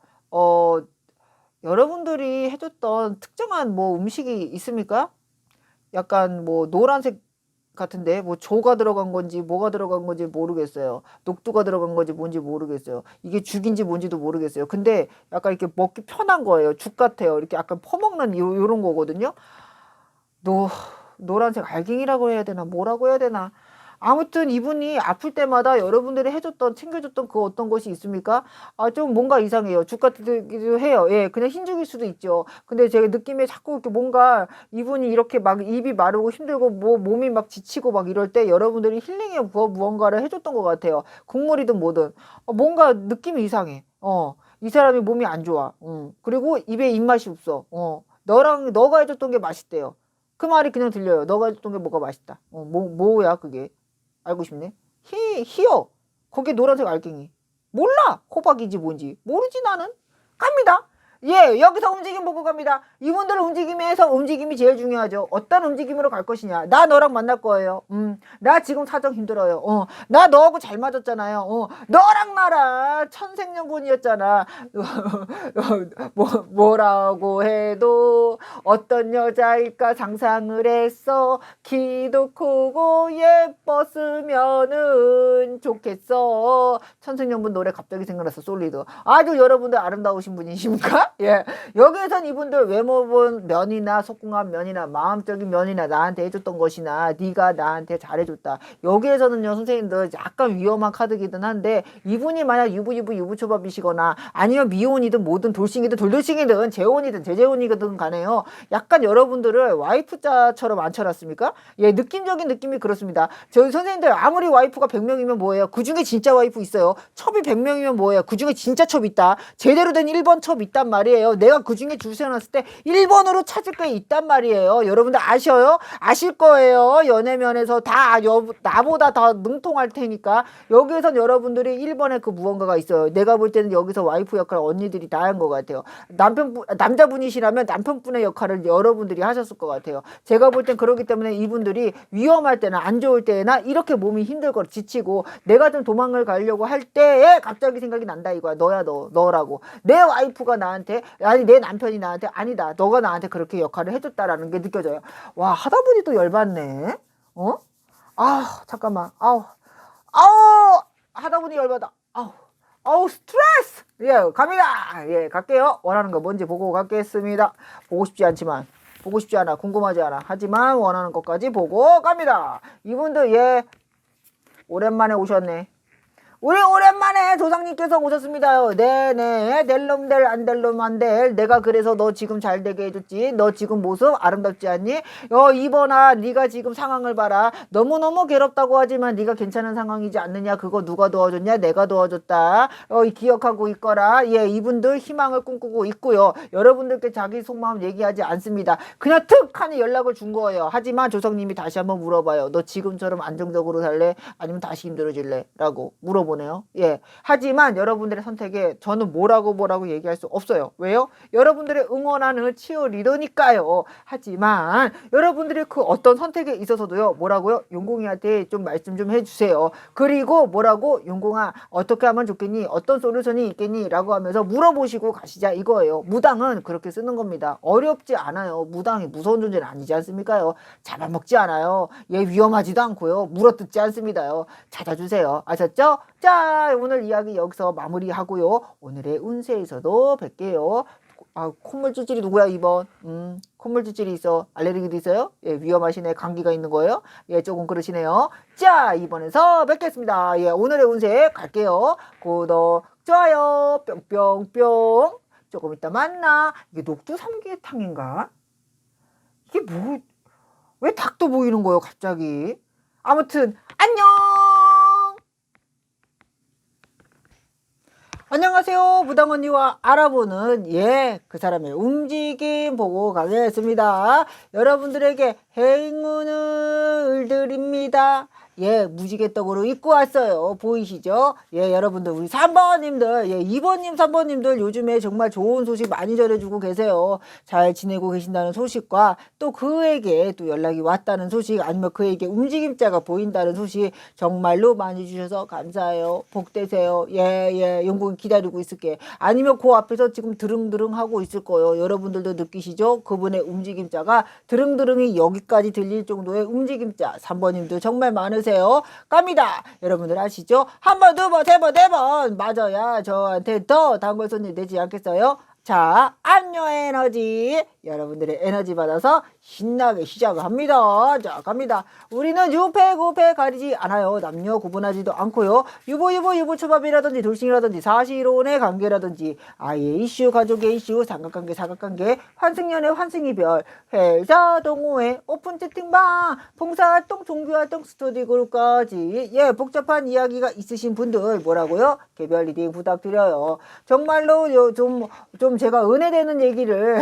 여러분들이 해줬던 특정한 뭐 음식이 있습니까? 약간 뭐 노란색 같은데 뭐 조가 들어간 건지 뭐가 들어간 건지 모르겠어요. 녹두가 들어간 건지 뭔지 모르겠어요. 이게 죽인지 뭔지도 모르겠어요. 근데 약간 이렇게 먹기 편한 거예요. 죽 같아요. 이렇게 약간 퍼먹는 요런 거거든요. 노란색 알갱이라고 해야 되나 뭐라고 해야 되나. 아무튼 이분이 아플 때마다 여러분들이 챙겨줬던 그 어떤 것이 있습니까? 좀 뭔가 이상해요. 죽 같기도 해요. 예, 그냥 흰죽일 수도 있죠. 근데 제가 느낌에 자꾸 이렇게 뭔가 이분이 이렇게 막 입이 마르고 힘들고 몸이 막 지치고 막 이럴 때 여러분들이 힐링의 무언가를 해줬던 것 같아요. 국물이든 뭐든. 뭔가 느낌이 이상해. 이 사람이 몸이 안 좋아. 그리고 입에 입맛이 없어. 너가 해줬던 게 맛있대요. 그 말이 그냥 들려요. 너가 해줬던 게 뭐가 맛있다. 뭐야 그게. 알고 싶네. 희요. 거기에 노란색 알갱이. 몰라. 호박이지 뭔지. 모르지 나는. 갑니다. 예, 여기서 움직임 보고 갑니다. 이분들 움직임에서 움직임이 제일 중요하죠. 어떤 움직임으로 갈 것이냐. 나 너랑 만날 거예요. 나 지금 사정 힘들어요. 나 너하고 잘 맞았잖아요. 너랑 나랑 천생연분이었잖아. 뭐라고 해도 어떤 여자일까 상상을 했어. 키도 크고 예뻤으면은 좋겠어. 천생연분 노래 갑자기 생각났어. 솔리드. 아주 여러분들 아름다우신 분이십니까? 예, 여기에선 이분들 외모본 면이나 속궁합 면이나 마음적인 면이나 나한테 해줬던 것이나 네가 나한테 잘해줬다. 여기에서는요 선생님들 약간 위험한 카드기든 한데 이분이 만약 유부초밥이시거나 아니면 미혼이든 뭐든 돌싱이든 돌돌싱이든 재혼이든 재재혼이든 간에요. 약간 여러분들을 와이프자처럼 앉혀놨습니까? 예, 느낌적인 느낌이 그렇습니다. 저희 선생님들 아무리 와이프가 100명이면 뭐예요? 그 중에 진짜 와이프 있어요. 첩이 100명이면 뭐예요? 그 중에 진짜 첩 있다. 제대로 된 1번 첩 있단 말이에요. 내가 그 중에 줄 세워놨을 때 1번으로 찾을 게 있단 말이에요. 여러분들 아셔요? 아실 거예요. 연애면에서 다 나보다 더 능통할 테니까 여기에선 여러분들이 1번에 그 무언가가 있어요. 내가 볼 때는 여기서 와이프 역할 언니들이 다 한 것 같아요. 남자분이시라면 남편분의 역할을 여러분들이 하셨을 것 같아요. 제가 볼 땐 그렇기 때문에 이분들이 위험할 때나 안 좋을 때나 이렇게 몸이 힘들고 지치고 내가 좀 도망을 가려고 할 때에 갑자기 생각이 난다 이거야. 너라고. 내 와이프가 나한테 내 남편이 나한테 아니다. 너가 나한테 그렇게 역할을 해줬다라는 게 느껴져요. 와, 하다 보니 또 열받네. 잠깐만. 하다 보니 열받아. 스트레스. 예, 갑니다. 예, 갈게요. 원하는 거 뭔지 보고 가겠습니다. 보고 싶지 않아. 궁금하지 않아. 하지만 원하는 것까지 보고 갑니다. 이분들 예, 오랜만에 오셨네. 우리 오랜만에 조상님께서 오셨습니다요. 네네. 될 놈 될 안 될 놈 안 될. 내가 그래서 너 지금 잘 되게 해줬지. 너 지금 모습 아름답지 않니? 이번아 네가 지금 상황을 봐라. 너무너무 괴롭다고 하지만 네가 괜찮은 상황이지 않느냐. 그거 누가 도와줬냐? 내가 도와줬다. 기억하고 있거라. 예, 이분들 희망을 꿈꾸고 있고요. 여러분들께 자기 속마음 얘기하지 않습니다. 그냥 툭 하니 연락을 준 거예요. 하지만 조상님이 다시 한번 물어봐요. 너 지금처럼 안정적으로 살래? 아니면 다시 힘들어질래? 라고 물어보는 보네요. 예. 하지만 여러분들의 선택에 저는 뭐라고 얘기할 수 없어요. 왜요? 여러분들의 응원하는 치어리더니까요. 하지만 여러분들의 그 어떤 선택에 있어서도요. 뭐라고요? 용궁이한테 좀 말씀 좀 해주세요. 그리고 뭐라고? 용궁아 어떻게 하면 좋겠니? 어떤 솔루션이 있겠니? 라고 하면서 물어보시고 가시자 이거예요. 무당은 그렇게 쓰는 겁니다. 어렵지 않아요. 무당이 무서운 존재는 아니지 않습니까요? 잡아먹지 않아요. 예, 위험하지도 않고요. 물어뜯지 않습니다요. 찾아주세요. 아셨죠? 자, 오늘 이야기 여기서 마무리하고요. 오늘의 운세에서도 뵐게요. 아, 콧물 찔찔이 누구야, 2번? 콧물 찔찔이 있어. 알레르기도 있어요? 예, 위험하시네. 감기가 있는 거예요? 예, 조금 그러시네요. 자, 2번에서 뵙겠습니다. 예, 오늘의 운세 갈게요. 구독, 좋아요, 뿅뿅뿅. 조금 이따 만나. 이게 녹두 삼계탕인가? 이게 뭐, 왜 닭도 보이는 거예요, 갑자기? 아무튼, 안녕! 안녕하세요. 무당 언니와 알아보는 그 사람의 움직임 보고 가겠습니다. 여러분들에게 행운을 드립니다. 예, 무지개떡으로 입고 왔어요. 보이시죠? 예, 여러분들 우리 3번님들, 예, 2번님, 3번님들 요즘에 정말 좋은 소식 많이 전해주고 계세요. 잘 지내고 계신다는 소식과 또 그에게 또 연락이 왔다는 소식 아니면 그에게 움직임자가 보인다는 소식 정말로 많이 주셔서 감사해요. 복 되세요. 예, 용궁이 기다리고 있을게. 아니면 그 앞에서 지금 드릉드릉 하고 있을 거예요. 여러분들도 느끼시죠? 그분의 움직임자가 드릉드릉이 여기까지 들릴 정도의 움직임자. 3번님도 정말 많으세요. 갑니다. 여러분들 아시죠? 한 번, 두 번, 세 번, 네 번 맞아야 저한테 더 단골 손님 되지 않겠어요? 자, 암요 에너지. 여러분들의 에너지 받아서 신나게 시작을 합니다. 자, 갑니다. 우리는 유패, 구패 가리지 않아요. 남녀 구분하지도 않고요. 유부 초밥이라든지 돌싱이라든지 사실혼의 관계라든지 아이의 이슈, 가족의 이슈, 삼각관계, 사각관계, 환승연애, 환승이별, 회사, 동호회, 오픈 채팅방, 봉사활동, 종교활동, 스터디 그룹까지 예, 복잡한 이야기가 있으신 분들 뭐라고요? 개별 리딩 부탁드려요. 정말로 좀 제가 은혜되는 얘기를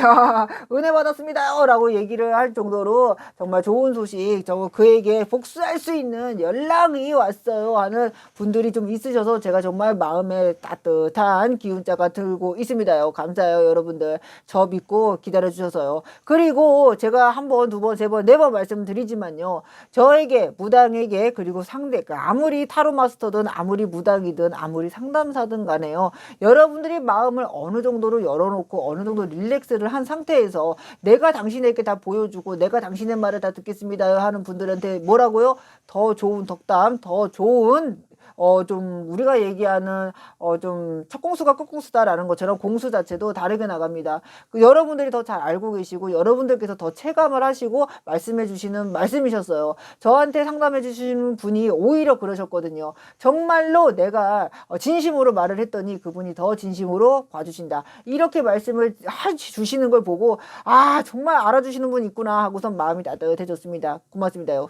은혜 받았습니다 라고 얘기를 할 정도로 정말 좋은 소식 그에게 복수할 수 있는 연락이 왔어요 하는 분들이 좀 있으셔서 제가 정말 마음에 따뜻한 기운자가 들고 있습니다요. 감사해요 여러분들. 저 믿고 기다려주셔서요. 그리고 제가 한 번, 두 번, 세 번, 네 번 말씀드리지만요. 저에게 무당에게 그리고 상대 아무리 타로 마스터든 아무리 무당이든 아무리 상담사든 간에요. 여러분들이 마음을 어느 정도로 열어놓고 어느 정도 릴렉스를 한 상태에서 내가 당신에게 다 보여주고 내가 당신의 말을 다 듣겠습니다 하는 분들한테 뭐라고요? 더 좋은 덕담, 더 좋은 좀 우리가 얘기하는 좀 첫 공수가 끝 공수다라는 것처럼 공수 자체도 다르게 나갑니다. 여러분들이 더 잘 알고 계시고 여러분들께서 더 체감을 하시고 말씀해 주시는 말씀이셨어요. 저한테 상담해 주시는 분이 오히려 그러셨거든요. 정말로 내가 진심으로 말을 했더니 그분이 더 진심으로 봐주신다. 이렇게 말씀을 주시는 걸 보고 아 정말 알아주시는 분 있구나 하고선 마음이 따뜻해졌습니다. 고맙습니다요.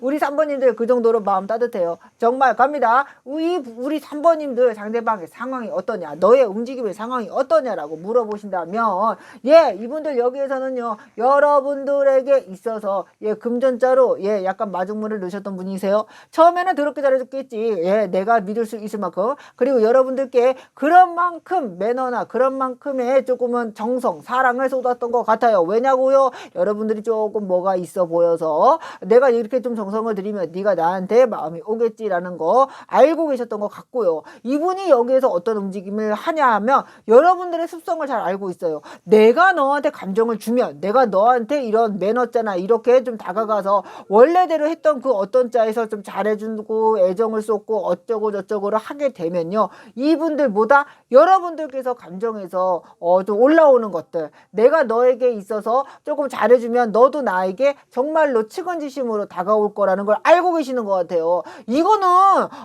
우리 3번님들 그 정도로 마음 따뜻해요. 정말 갑니다. 우리 3번님들 상대방의 상황이 어떠냐, 너의 움직임의 상황이 어떠냐라고 물어보신다면 예, 이분들 여기에서는요 여러분들에게 있어서 예, 금전자로 예, 약간 마중물을 넣으셨던 분이세요. 처음에는 더럽게 잘해줬겠지. 예, 내가 믿을 수 있을 만큼. 그리고 여러분들께 그런 만큼 매너나 그런 만큼의 조금은 정성, 사랑을 쏟았던 것 같아요. 왜냐고요? 여러분들이 조금 뭐가 있어 보여서 내가 이렇게 좀 정성을 들이면 네가 나한테 마음이 오겠지라는 거 알고 계셨던 것 같고요. 이분이 여기에서 어떤 움직임을 하냐 하면 여러분들의 습성을 잘 알고 있어요. 내가 너한테 감정을 주면 내가 너한테 이런 매너잖아 이렇게 좀 다가가서 원래대로 했던 그 어떤 자에서 좀 잘해주고 애정을 쏟고 어쩌고 저쩌고를 하게 되면요. 이분들보다 여러분들께서 감정에서 좀 올라오는 것들 내가 너에게 있어서 조금 잘해주면 너도 나에게 정말로 측은지심으로 다가올 거라는 걸 알고 계시는 것 같아요. 이거는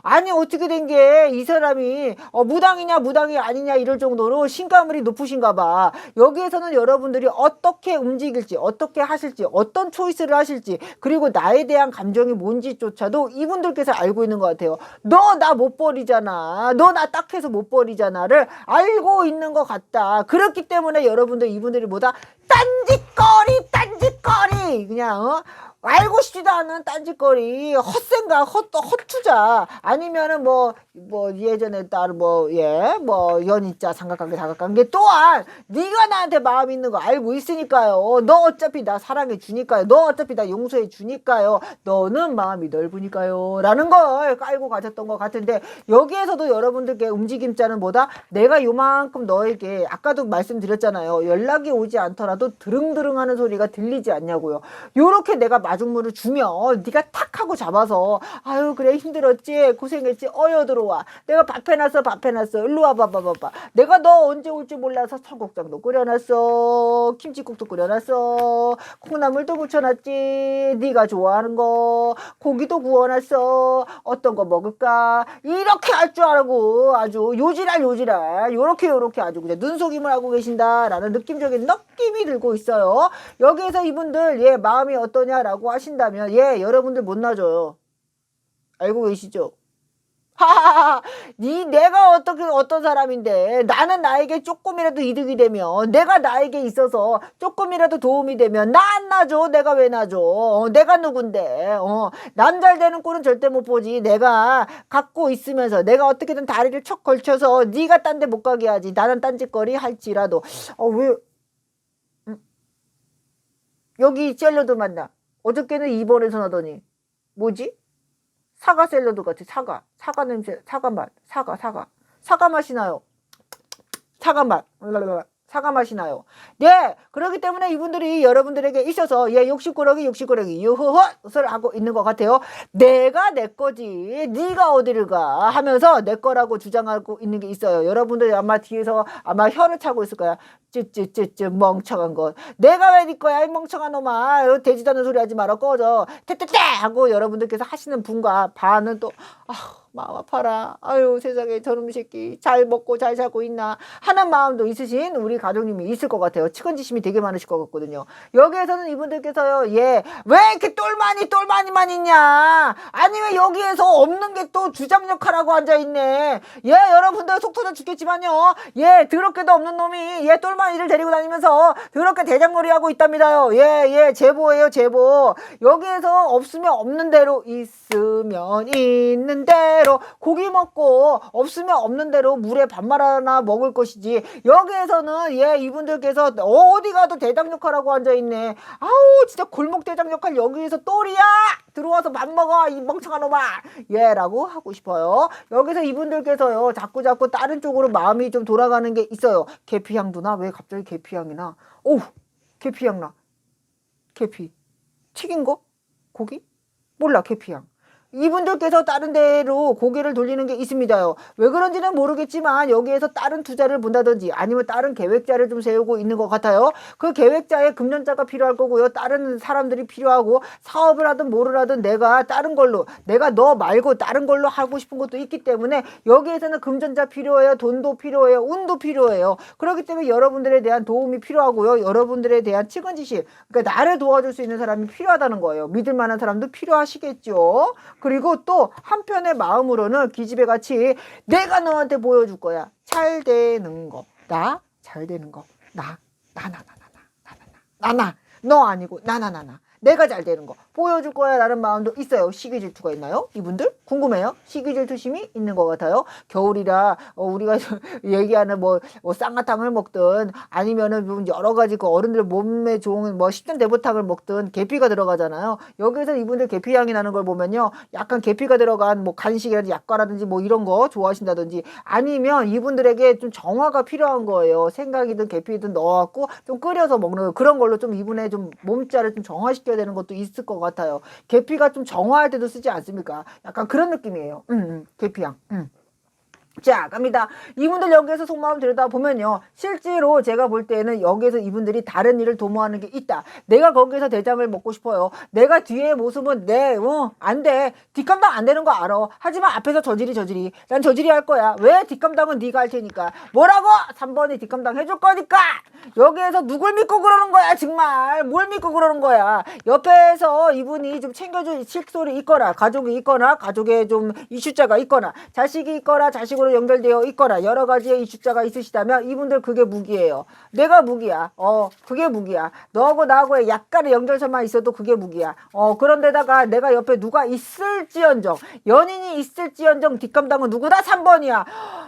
아니 어떻게 된 게 이 사람이 무당이냐 무당이 아니냐 이럴 정도로 신가물이 높으신가 봐. 여기에서는 여러분들이 어떻게 움직일지 어떻게 하실지 어떤 초이스를 하실지 그리고 나에 대한 감정이 뭔지조차도 이분들께서 알고 있는 것 같아요. 너 나 못 버리잖아. 너 나 딱해서 못 버리잖아를 알고 있는 것 같다. 그렇기 때문에 여러분들 이분들이 뭐다 딴짓거리 그냥 알고 싶지도 않은 딴짓거리, 헛생각, 헛투자, 아니면은 예전에 따른 연인자, 삼각관계, 사각관계 또한 네가 나한테 마음 있는 거 알고 있으니까요. 너 어차피 나 사랑해 주니까요. 너 어차피 나 용서해 주니까요. 너는 마음이 넓으니까요. 라는 걸 깔고 가졌던 것 같은데 여기에서도 여러분들께 움직임자는 뭐다? 내가 요만큼 너에게 아까도 말씀드렸잖아요. 연락이 오지 않더라도 드릉드릉 하는 소리가 들리지 않냐고요. 요렇게 내가 마중물을 주면 네가 탁 하고 잡아서 아유 그래 힘들었지 고생했지 어여 들어와 내가 밥 해놨어 일로 와 봐봐 내가 너 언제 올지 몰라서 청국장도 끓여놨어 김치국도 끓여놨어 콩나물도 부쳐놨지 네가 좋아하는 거 고기도 구워놨어 어떤 거 먹을까 이렇게 할 줄 알고 아주 요지랄 요렇게 아주 그냥 눈속임을 하고 계신다라는 느낌적인 느낌이 들고 있어요. 여기에서 이분들 마음이 어떠냐라고 하신다면 여러분들 못 놔줘요. 알고 계시죠? 하하하, 내가 어떤 사람인데, 나는 나에게 조금이라도 이득이 되면, 내가 나에게 있어서 조금이라도 도움이 되면, 나 안 놔줘. 내가 왜 놔줘? 내가 누군데? 남 잘 되는 꼴은 절대 못 보지. 내가 갖고 있으면서, 내가 어떻게든 다리를 척 걸쳐서, 네가 딴 데 못 가게 하지. 나는 딴짓거리 할지라도. 왜, 여기 샐러드 만나. 어저께는 2번에서 나더니, 뭐지? 사과 샐러드 같아. 사과 냄새, 사과 맛이 나요. 사과 맛이 나요. 네, 그렇기 때문에 이분들이 여러분들에게 있어서 욕심꾸러기 유허헛을 하고 있는 것 같아요. 내가 내 거지 네가 어디를 가 하면서 내 거라고 주장하고 있는 게 있어요. 여러분들이 아마 뒤에서 아마 혀를 차고 있을 거야. 쯔쯔쯔쯔 멍청한 것 내가 왜 네 거야 이 멍청한 놈아 되지도 않는 소리 하지 마라 꺼져 태태태 하고 여러분들께서 하시는 분과 반은 또 마음 아파라 아유 세상에 저놈 새끼 잘 먹고 잘 살고 있나 하는 마음도 있으신 우리 가족님이 있을 것 같아요. 측은지심이 되게 많으실 것 같거든요. 여기에서는 이분들께서요 왜 이렇게 똘마니만 있냐 아니 왜 여기에서 없는 게 또 주장 역할하고 앉아있네 여러분들 속 터져 죽겠지만요 더럽게도 없는 놈이 똘마니를 데리고 다니면서 더럽게 대장놀이 하고 있답니다요. 제보예요 제보. 여기에서 없으면 없는 대로 있으면 있는 대로 고기 먹고 없으면 없는 대로 물에 밥말 하나 먹을 것이지 여기에서는 이분들께서 어디 가도 대장 역할하고 앉아있네. 아우 진짜 골목 대장 역할 여기에서 똘이야 들어와서 밥 먹어 이 멍청한 놈아 라고 하고 싶어요. 여기서 이분들께서요 자꾸 다른 쪽으로 마음이 좀 돌아가는 게 있어요. 계피향도 나? 왜 갑자기 계피향이 나? 오 계피향 나. 계피 튀긴 거? 고기? 몰라 계피향. 이분들께서 다른 데로 고개를 돌리는 게 있습니다요. 왜 그런지는 모르겠지만 여기에서 다른 투자를 본다든지 아니면 다른 계획자를 좀 세우고 있는 것 같아요. 그 계획자에 금전자가 필요할 거고요. 다른 사람들이 필요하고 사업을 하든 뭐를 하든 내가 다른 걸로 내가 너 말고 다른 걸로 하고 싶은 것도 있기 때문에 여기에서는 금전자 필요해요. 돈도 필요해요. 운도 필요해요. 그렇기 때문에 여러분들에 대한 도움이 필요하고요. 여러분들에 대한 측은지심 그러니까 나를 도와줄 수 있는 사람이 필요하다는 거예요. 믿을 만한 사람도 필요하시겠죠. 그리고 또 한편의 마음으로는 기집애 같이 내가 너한테 보여줄 거야. 잘 되는 거. 나 잘 되는 거. 나. 너 아니고 나. 내가 잘 되는 거 보여줄 거야 라는 마음도 있어요. 시기 질투가 있나요? 이분들? 궁금해요. 시기 질투심이 있는 것 같아요. 겨울이라 우리가 얘기하는 쌍화탕을 먹든 아니면은 여러 가지 그 어른들 몸에 좋은 10전 대보탕을 먹든 계피가 들어가잖아요. 여기서 이분들 계피향이 나는 걸 보면요. 약간 계피가 들어간 간식이라든지 약과라든지 이런 거 좋아하신다든지 아니면 이분들에게 좀 정화가 필요한 거예요. 생강이든 계피든 넣어갖고 좀 끓여서 먹는 그런 걸로 좀 이분의 좀 몸자를 좀 정화시켜야 되는 것도 있을 것 같아요. 계피가 좀 정화할 때도 쓰지 않습니까? 약간 그런 느낌이에요. 계피향. 자 갑니다. 이분들 여기에서 속마음 들여다보면요. 실제로 제가 볼 때는 여기에서 이분들이 다른 일을 도모하는 게 있다. 내가 거기에서 대장을 먹고 싶어요. 내가 뒤의 모습은 안 돼. 뒷감당 안 되는 거 알아. 하지만 앞에서 저지리. 난 저지리 할 거야. 왜? 뒷감당은 네가 할 테니까. 뭐라고? 3번이 뒷감당 해줄 거니까. 여기에서 누굴 믿고 그러는 거야 정말. 뭘 믿고 그러는 거야. 옆에서 이분이 좀 챙겨줄 칠소리 있거나 가족이 있거나 가족에 좀 이슈자가 있거나 자식이 있거나 자식으로 계획성으로 연결되어 있거나 여러 가지의 이 주자가 있으시다면 이분들 그게 무기예요. 내가 무기야. 그게 무기야. 너하고 나하고의 약간의 연결선만 있어도 그게 무기야. 그런데다가 내가 옆에 누가 있을지언정, 연인이 있을지언정 뒷감당은 누구다? 3번이야.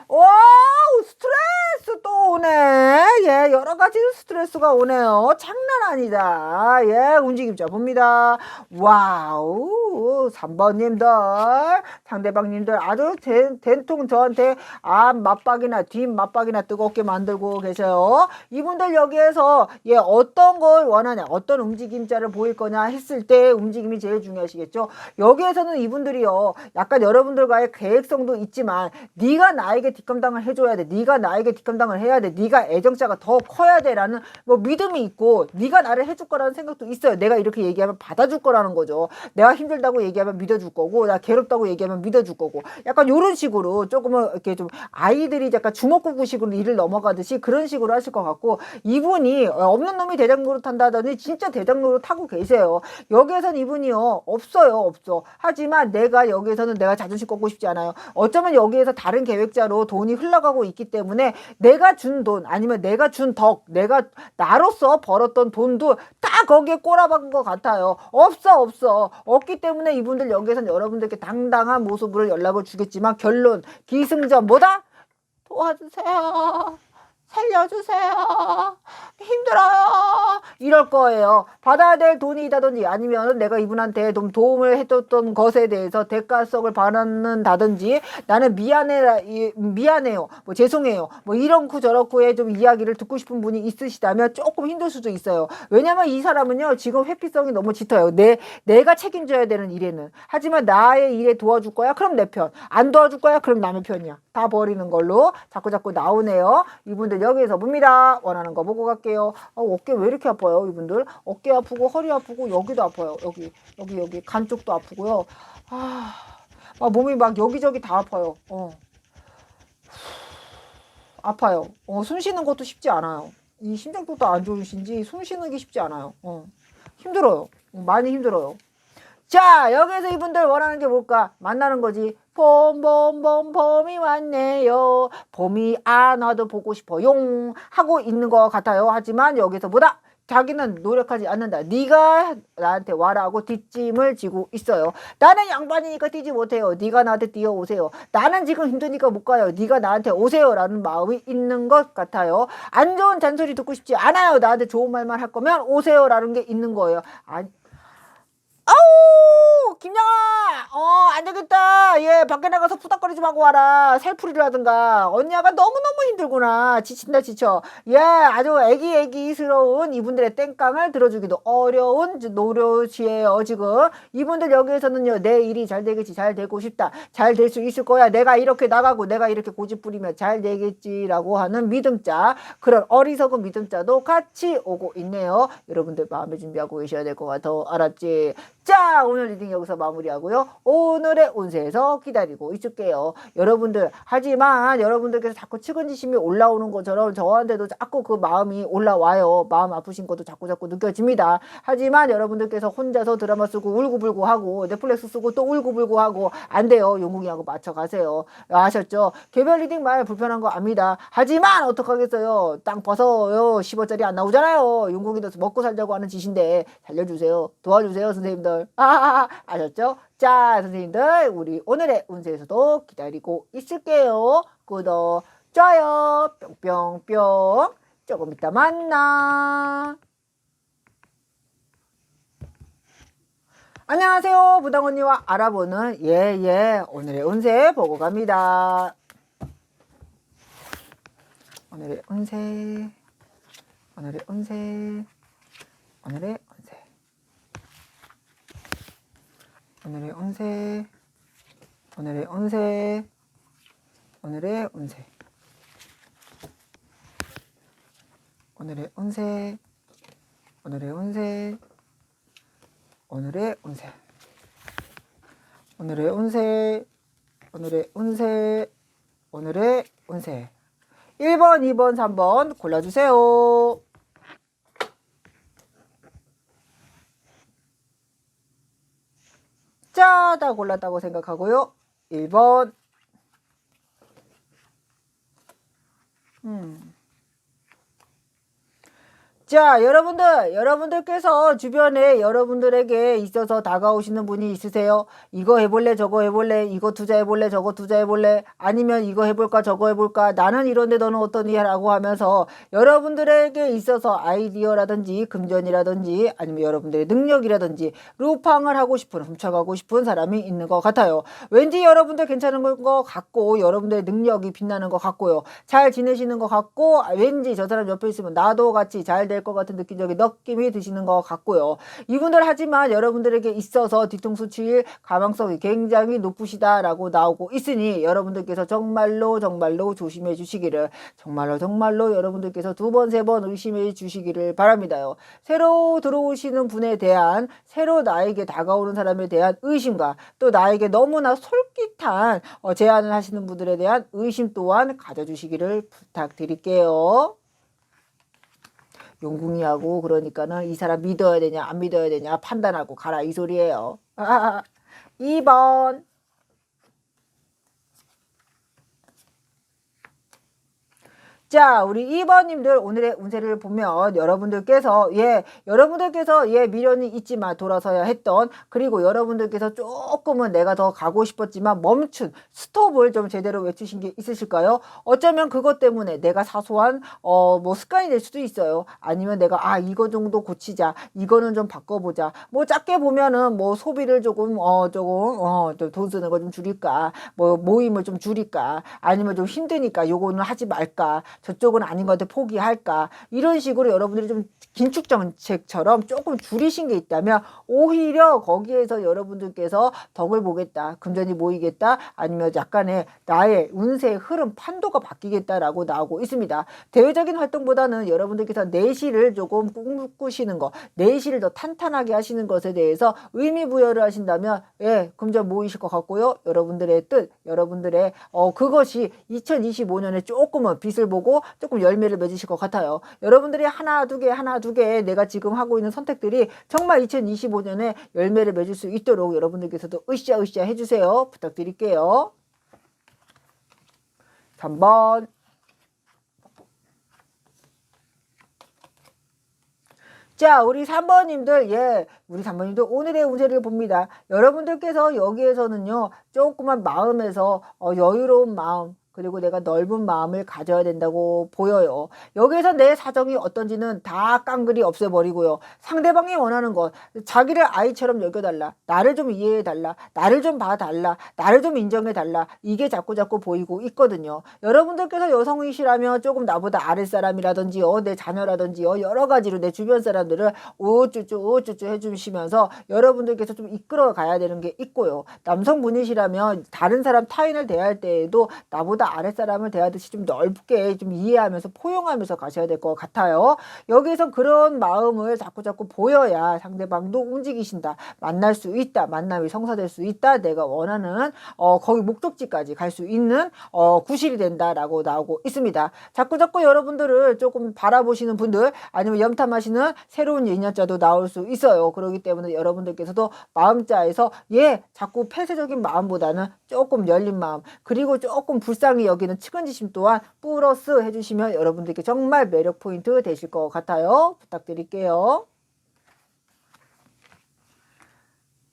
와우, 스트레스 또 오네. 예, 여러 가지 스트레스가 오네요. 장난 아니다. 예, 움직임자 봅니다. 와우, 3번님들, 상대방님들 아주 된통 저한테 앞 맞박이나 뒷 맞박이나 뜨겁게 만들고 계셔요. 이분들 여기에서 예, 어떤 걸 원하냐, 어떤 움직임자를 보일 거냐 했을 때 움직임이 제일 중요하시겠죠. 여기에서는 이분들이요, 약간 여러분들과의 계획성도 있지만 네가 나에게 뒷감당을 해줘야 돼. 네가 나에게 뒷감당을 해야 돼. 네가 애정자가 더 커야 돼. 라는 뭐 믿음이 있고 네가 나를 해줄 거라는 생각도 있어요. 내가 이렇게 얘기하면 받아줄 거라는 거죠. 내가 힘들다고 얘기하면 믿어줄 거고 나 괴롭다고 얘기하면 믿어줄 거고 약간 이런 식으로 조금은 이렇게 좀 아이들이 약간 주먹구구식으로 일을 넘어가듯이 그런 식으로 하실 것 같고 이분이 없는 놈이 대장노릇 한다더니 진짜 대장노릇 하고 계세요. 여기에서는 이분이요 없어요. 없어. 하지만 내가 여기에서는 내가 자존심 꺾고 싶지 않아요. 어쩌면 여기에서 다른 계획자로 돈이 흘러가고 있기 때문에 내가 준 돈 아니면 내가 준 덕 내가 나로서 벌었던 돈도 다 거기에 꼬라박은 것 같아요. 없어. 없기 때문에 이분들 여기에서는 여러분들께 당당한 모습으로 연락을 주겠지만 결론 기승전 뭐다? 도와주세요. 살려주세요. 힘들어요. 이럴 거예요. 받아야 될 돈이 있다든지 아니면 내가 이분한테 좀 도움을 해줬던 것에 대해서 대가성을 받는다든지 나는 미안해요. 뭐 죄송해요. 뭐 이런쿠 저런쿠의 좀 이야기를 듣고 싶은 분이 있으시다면 조금 힘들 수도 있어요. 왜냐면 이 사람은요 지금 회피성이 너무 짙어요. 내가 책임져야 되는 일에는. 하지만 나의 일에 도와줄 거야? 그럼 내 편. 안 도와줄 거야? 그럼 남의 편이야. 다 버리는 걸로 자꾸 나오네요. 이분들 여기에서 봅니다. 원하는 거 보고 갈게요. 어깨 왜 이렇게 아파요? 이분들 어깨 아프고 허리 아프고 여기도 아파요. 여기 간 쪽도 아프고요. 몸이 막 여기저기 다 아파요. 아파요. 숨 쉬는 것도 쉽지 않아요. 이 심장도도 안 좋으신지 숨 쉬는 게 쉽지 않아요. 힘들어요. 많이 힘들어요. 자, 여기서 이분들 원하는 게 뭘까? 만나는 거지. 봄이 왔네요. 봄이 안 와도 보고 싶어용 하고 있는 것 같아요. 하지만 여기서 뭐다? 자기는 노력하지 않는다. 네가 나한테 와라고 뒷짐을 지고 있어요. 나는 양반이니까 뛰지 못해요. 네가 나한테 뛰어오세요. 나는 지금 힘드니까 못 가요. 네가 나한테 오세요. 라는 마음이 있는 것 같아요. 안 좋은 잔소리 듣고 싶지 않아요. 나한테 좋은 말만 할 거면 오세요. 라는 게 있는 거예요. 아우 김양아 안 되겠다. 예 밖에 나가서 푸닥거리 좀 하고 와라. 살풀이를 하든가. 언니가 너무너무 힘들구나. 지친다 지쳐. 예 아주 애기스러운 이분들의 땡깡을 들어주기도 어려운 노릇이에요 지금. 이분들 여기에서는요 내 일이 잘 되겠지. 잘 되고 싶다. 잘 될 수 있을 거야. 내가 이렇게 나가고 내가 이렇게 고집 부리면 잘 되겠지라고 하는 믿음자. 그런 어리석은 믿음자도 같이 오고 있네요. 여러분들 마음의 준비하고 계셔야 될 것 같아. 알았지? 자 오늘 리딩 여기서 마무리하고요. 오늘의 운세에서 기다리고 있을게요. 여러분들 하지만 여러분들께서 자꾸 측은지심이 올라오는 것처럼 저한테도 자꾸 그 마음이 올라와요. 마음 아프신 것도 자꾸 느껴집니다. 하지만 여러분들께서 혼자서 드라마 쓰고 울고불고 하고 넷플릭스 쓰고 또 울고불고 하고 안 돼요. 용궁이하고 맞춰가세요. 아셨죠? 개별 리딩 말 불편한 거 압니다. 하지만 어떡하겠어요. 땅 벗어요. 10원짜리 안 나오잖아요. 용궁이도 먹고 살자고 하는 짓인데 살려주세요. 도와주세요 선생님들. 아셨죠? 자 선생님들 우리 오늘의 운세에서도 기다리고 있을게요. 구독 좋아요 뿅뿅뿅. 조금 이따 만나. 안녕하세요. 무당언니와 알아보는 오늘의 운세 보고 갑니다. 오늘의 운세 오늘의 운세 오늘의 오늘의 운세 오늘의 운세 오늘의 운세 오늘의 운세 오늘의 운세 오늘의 운세 오늘의 운세 오늘의 운세 오늘의 운세 1번 2번 3번 골라주세요. 자, 다 골랐다고 생각하고요. 1번 자, 여러분들께서 주변에 여러분들에게 있어서 다가오시는 분이 있으세요? 이거 해볼래, 저거 해볼래, 이거 투자해볼래, 저거 투자해볼래, 아니면 이거 해볼까, 저거 해볼까, 나는 이런데 너는 어떠니? 라고 하면서 여러분들에게 있어서 아이디어라든지 금전이라든지 아니면 여러분들의 능력이라든지 루팡을 하고 싶은, 훔쳐가고 싶은 사람이 있는 것 같아요. 왠지 여러분들 괜찮은 것 같고 여러분들의 능력이 빛나는 것 같고요. 잘 지내시는 것 같고 왠지 저 사람 옆에 있으면 나도 같이 잘 될 것 같은 느낌이 드시는 것 같고요. 이분들 하지만 여러분들에게 있어서 뒤통수 칠 가망성이 굉장히 높으시다라고 나오고 있으니 여러분들께서 정말로 조심해 주시기를 정말로 여러분들께서 두 번, 세 번 의심해 주시기를 바랍니다요. 새로 들어오시는 분에 대한 새로 나에게 다가오는 사람에 대한 의심과 또 나에게 너무나 솔깃한 제안을 하시는 분들에 대한 의심 또한 가져주시기를 부탁드릴게요. 용궁이하고 그러니까는 이 사람 믿어야 되냐 안 믿어야 되냐 판단하고 가라 이 소리예요. 2번. 자, 우리 2번님들 오늘의 운세를 보면 여러분들께서 미련이 있지만 돌아서야 했던, 그리고 여러분들께서 조금은 내가 더 가고 싶었지만 멈춘 스톱을 좀 제대로 외치신 게 있으실까요? 어쩌면 그것 때문에 내가 사소한 뭐 습관이 될 수도 있어요. 아니면 내가 이거 정도 고치자, 이거는 좀 바꿔보자. 뭐 작게 보면은 뭐 소비를 조금 돈 쓰는 거 좀 줄일까, 뭐 모임을 좀 줄일까, 아니면 좀 힘드니까 요거는 하지 말까, 저쪽은 아닌 것 같아 포기할까, 이런 식으로 여러분들이 좀 긴축 정책처럼 조금 줄이신 게 있다면 오히려 거기에서 여러분들께서 덕을 보겠다, 금전이 모이겠다, 아니면 약간의 나의 운세의 흐름 판도가 바뀌겠다라고 나오고 있습니다. 대외적인 활동보다는 여러분들께서 내실을 조금 꿈꾸시는 거, 내실을 더 탄탄하게 하시는 것에 대해서 의미 부여를 하신다면 금전 모이실 것 같고요. 여러분들의 뜻, 여러분들의 그것이 2025년에 조금은 빛을 보고 조금 열매를 맺으실 것 같아요. 여러분들이 하나 두 개 내가 지금 하고 있는 선택들이 정말 2025년에 열매를 맺을 수 있도록 여러분들께서도 으쌰 해주세요. 부탁드릴게요. 3번. 자, 우리 3번님들, 우리 3번님들 오늘의 운세를 봅니다. 여러분들께서 여기에서는요, 조그만 마음에서 여유로운 마음, 그리고 내가 넓은 마음을 가져야 된다고 보여요. 여기에서 내 사정이 어떤지는 다 깡그리 없애버리고요. 상대방이 원하는 것, 자기를 아이처럼 여겨달라, 나를 좀 이해해달라, 나를 좀 봐달라, 나를 좀 인정해달라, 이게 자꾸 보이고 있거든요. 여러분들께서 여성이시라면 조금 나보다 아랫사람이라든지요, 내 자녀라든지요, 여러 가지로 내 주변 사람들을 우쭈쭈 해주시면서 여러분들께서 좀 이끌어 가야 되는 게 있고요. 남성분이시라면 다른 사람 타인을 대할 때에도 나보다 아랫사람을 대하듯이 좀 넓게 좀 이해하면서 포용하면서 가셔야 될 것 같아요. 여기서 그런 마음을 자꾸 보여야 상대방도 움직이신다, 만날 수 있다, 만남이 성사될 수 있다, 내가 원하는 거기 목적지까지 갈 수 있는 구실이 된다라고 나오고 있습니다. 자꾸 여러분들을 조금 바라보시는 분들, 아니면 염탐하시는 새로운 인연자도 나올 수 있어요. 그렇기 때문에 여러분들께서도 마음자에서 자꾸 폐쇄적인 마음보다는 조금 열린 마음, 그리고 조금 불쌍히 여기는 측은지심 또한 플러스 해주시면 여러분들께 정말 매력 포인트 되실 것 같아요. 부탁드릴게요.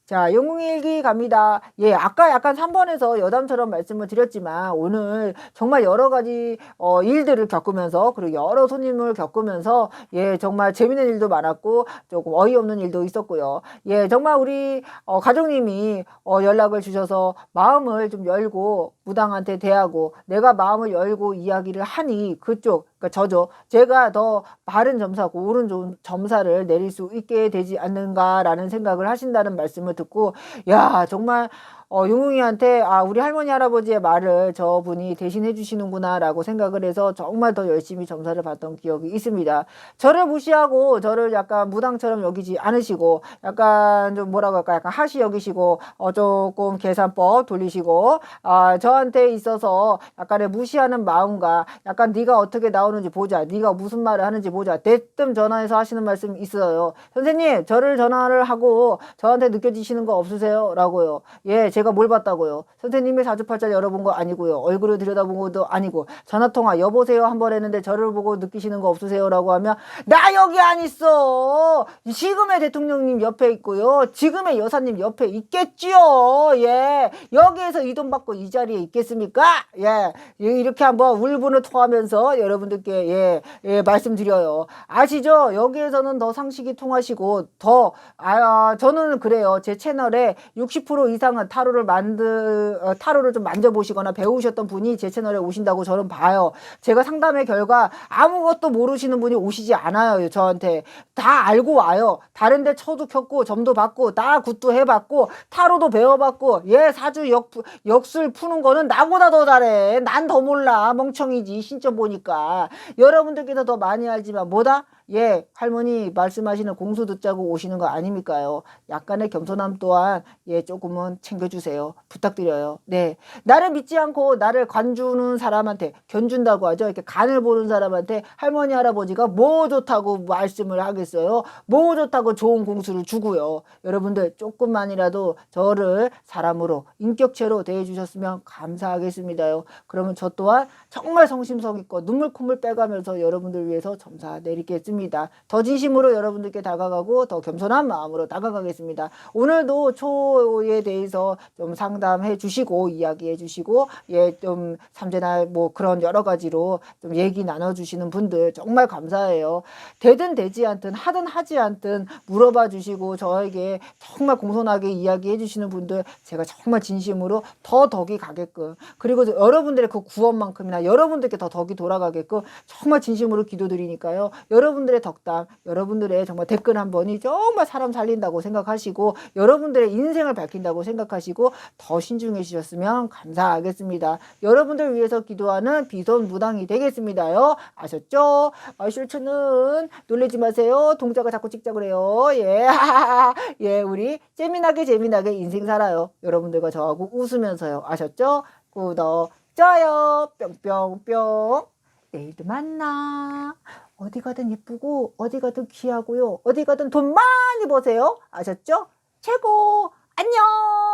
자, 영웅일기 갑니다. 아까 약간 3번에서 여담처럼 말씀을 드렸지만 오늘 정말 여러 가지 일들을 겪으면서, 그리고 여러 손님을 겪으면서 정말 재밌는 일도 많았고 조금 어이없는 일도 있었고요. 정말 우리 가족님이 연락을 주셔서 마음을 좀 열고 무당한테 대하고 내가 마음을 열고 이야기를 하니 그러니까 저죠. 제가 더 바른 점사고 옳은 점사를 내릴 수 있게 되지 않는가라는 생각을 하신다는 말씀을 듣고, 정말 용웅이한테 우리 할머니 할아버지의 말을 저분이 대신해 주시는구나 라고 생각을 해서 정말 더 열심히 점사를 봤던 기억이 있습니다. 저를 무시하고 저를 약간 무당처럼 여기지 않으시고 약간 좀 뭐라고 할까, 약간 하시 여기시고 조금 계산법 돌리시고 저한테 있어서 약간의 무시하는 마음과 약간 네가 어떻게 나오는지 보자, 네가 무슨 말을 하는지 보자, 대뜸 전화해서 하시는 말씀이 있어요. 선생님, 저를 전화를 하고 저한테 느껴지시는 거 없으세요? 라고요. 제가 뭘 봤다고요? 선생님의 사주팔자 열어본 거 아니고요. 얼굴을 들여다본 것도 아니고 전화통화 여보세요 한 번 했는데 저를 보고 느끼시는 거 없으세요? 라고 하면 나 여기 안 있어. 지금의 대통령님 옆에 있고요. 지금의 여사님 옆에 있겠지요. 예. 여기에서 이 돈 받고 이 자리에 있겠습니까? 예. 이렇게 한번 울분을 토하면서 여러분들께 말씀드려요. 아시죠? 여기에서는 더 상식이 통하시고 저는 그래요. 제 채널에 60% 이상은 타로를 좀 만져보시거나 배우셨던 분이 제 채널에 오신다고 저는 봐요. 제가 상담의 결과 아무것도 모르시는 분이 오시지 않아요. 저한테 다 알고 와요. 다른데 쳐도 켰고 점도 받고 다 굿도 해봤고 타로도 배워봤고 사주 역술 푸는 거는 나보다 더 잘해. 난 더 몰라. 멍청이지. 신점 보니까. 여러분들께서 더 많이 알지만 뭐다? 할머니 말씀하시는 공수 듣자고 오시는 거 아닙니까요? 약간의 겸손함 또한 조금은 챙겨주세요. 부탁드려요. 네. 나를 믿지 않고 나를 견주는 사람한테 견준다고 하죠. 이렇게 간을 보는 사람한테 할머니 할아버지가 뭐 좋다고 말씀을 하겠어요. 뭐 좋다고 좋은 공수를 주고요. 여러분들 조금만이라도 저를 사람으로 인격체로 대해주셨으면 감사하겠습니다요. 그러면 저 또한 정말 성심성의껏 눈물 콧물 빼가면서 여러분들 위해서 점사 내리겠습니다. 더 진심으로 여러분들께 다가가고 더 겸손한 마음으로 다가가겠습니다. 오늘도 초에 대해서 좀 상담해 주시고 이야기해 주시고 좀 삼재날 뭐 그런 여러 가지로 좀 얘기 나눠 주시는 분들 정말 감사해요. 되든 되지 않든 하든 하지 않든 물어봐 주시고 저에게 정말 공손하게 이야기해 주시는 분들 제가 정말 진심으로 더 덕이 가게끔 그리고 여러분들의 그 구원만큼이나 여러분들께 더 덕이 돌아가게끔 정말 진심으로 기도드리니까요. 여러분들의 덕담, 여러분들의 정말 댓글 한 번이 정말 사람 살린다고 생각하시고 여러분들의 인생을 밝힌다고 생각하시고 더 신중해 주셨으면 감사하겠습니다. 여러분들 위해서 기도하는 비손무당이 되겠습니다요. 아셨죠? 실추는 놀라지 마세요. 동자가 자꾸 찍자 그래요. 우리 재미나게 인생 살아요. 여러분들과 저하고 웃으면서요. 아셨죠? 구독, 좋아요, 뿅뿅뿅. 내일도 만나. 어디 가든 예쁘고 어디 가든 귀하고요. 어디 가든 돈 많이 버세요. 아셨죠? 최고. 안녕.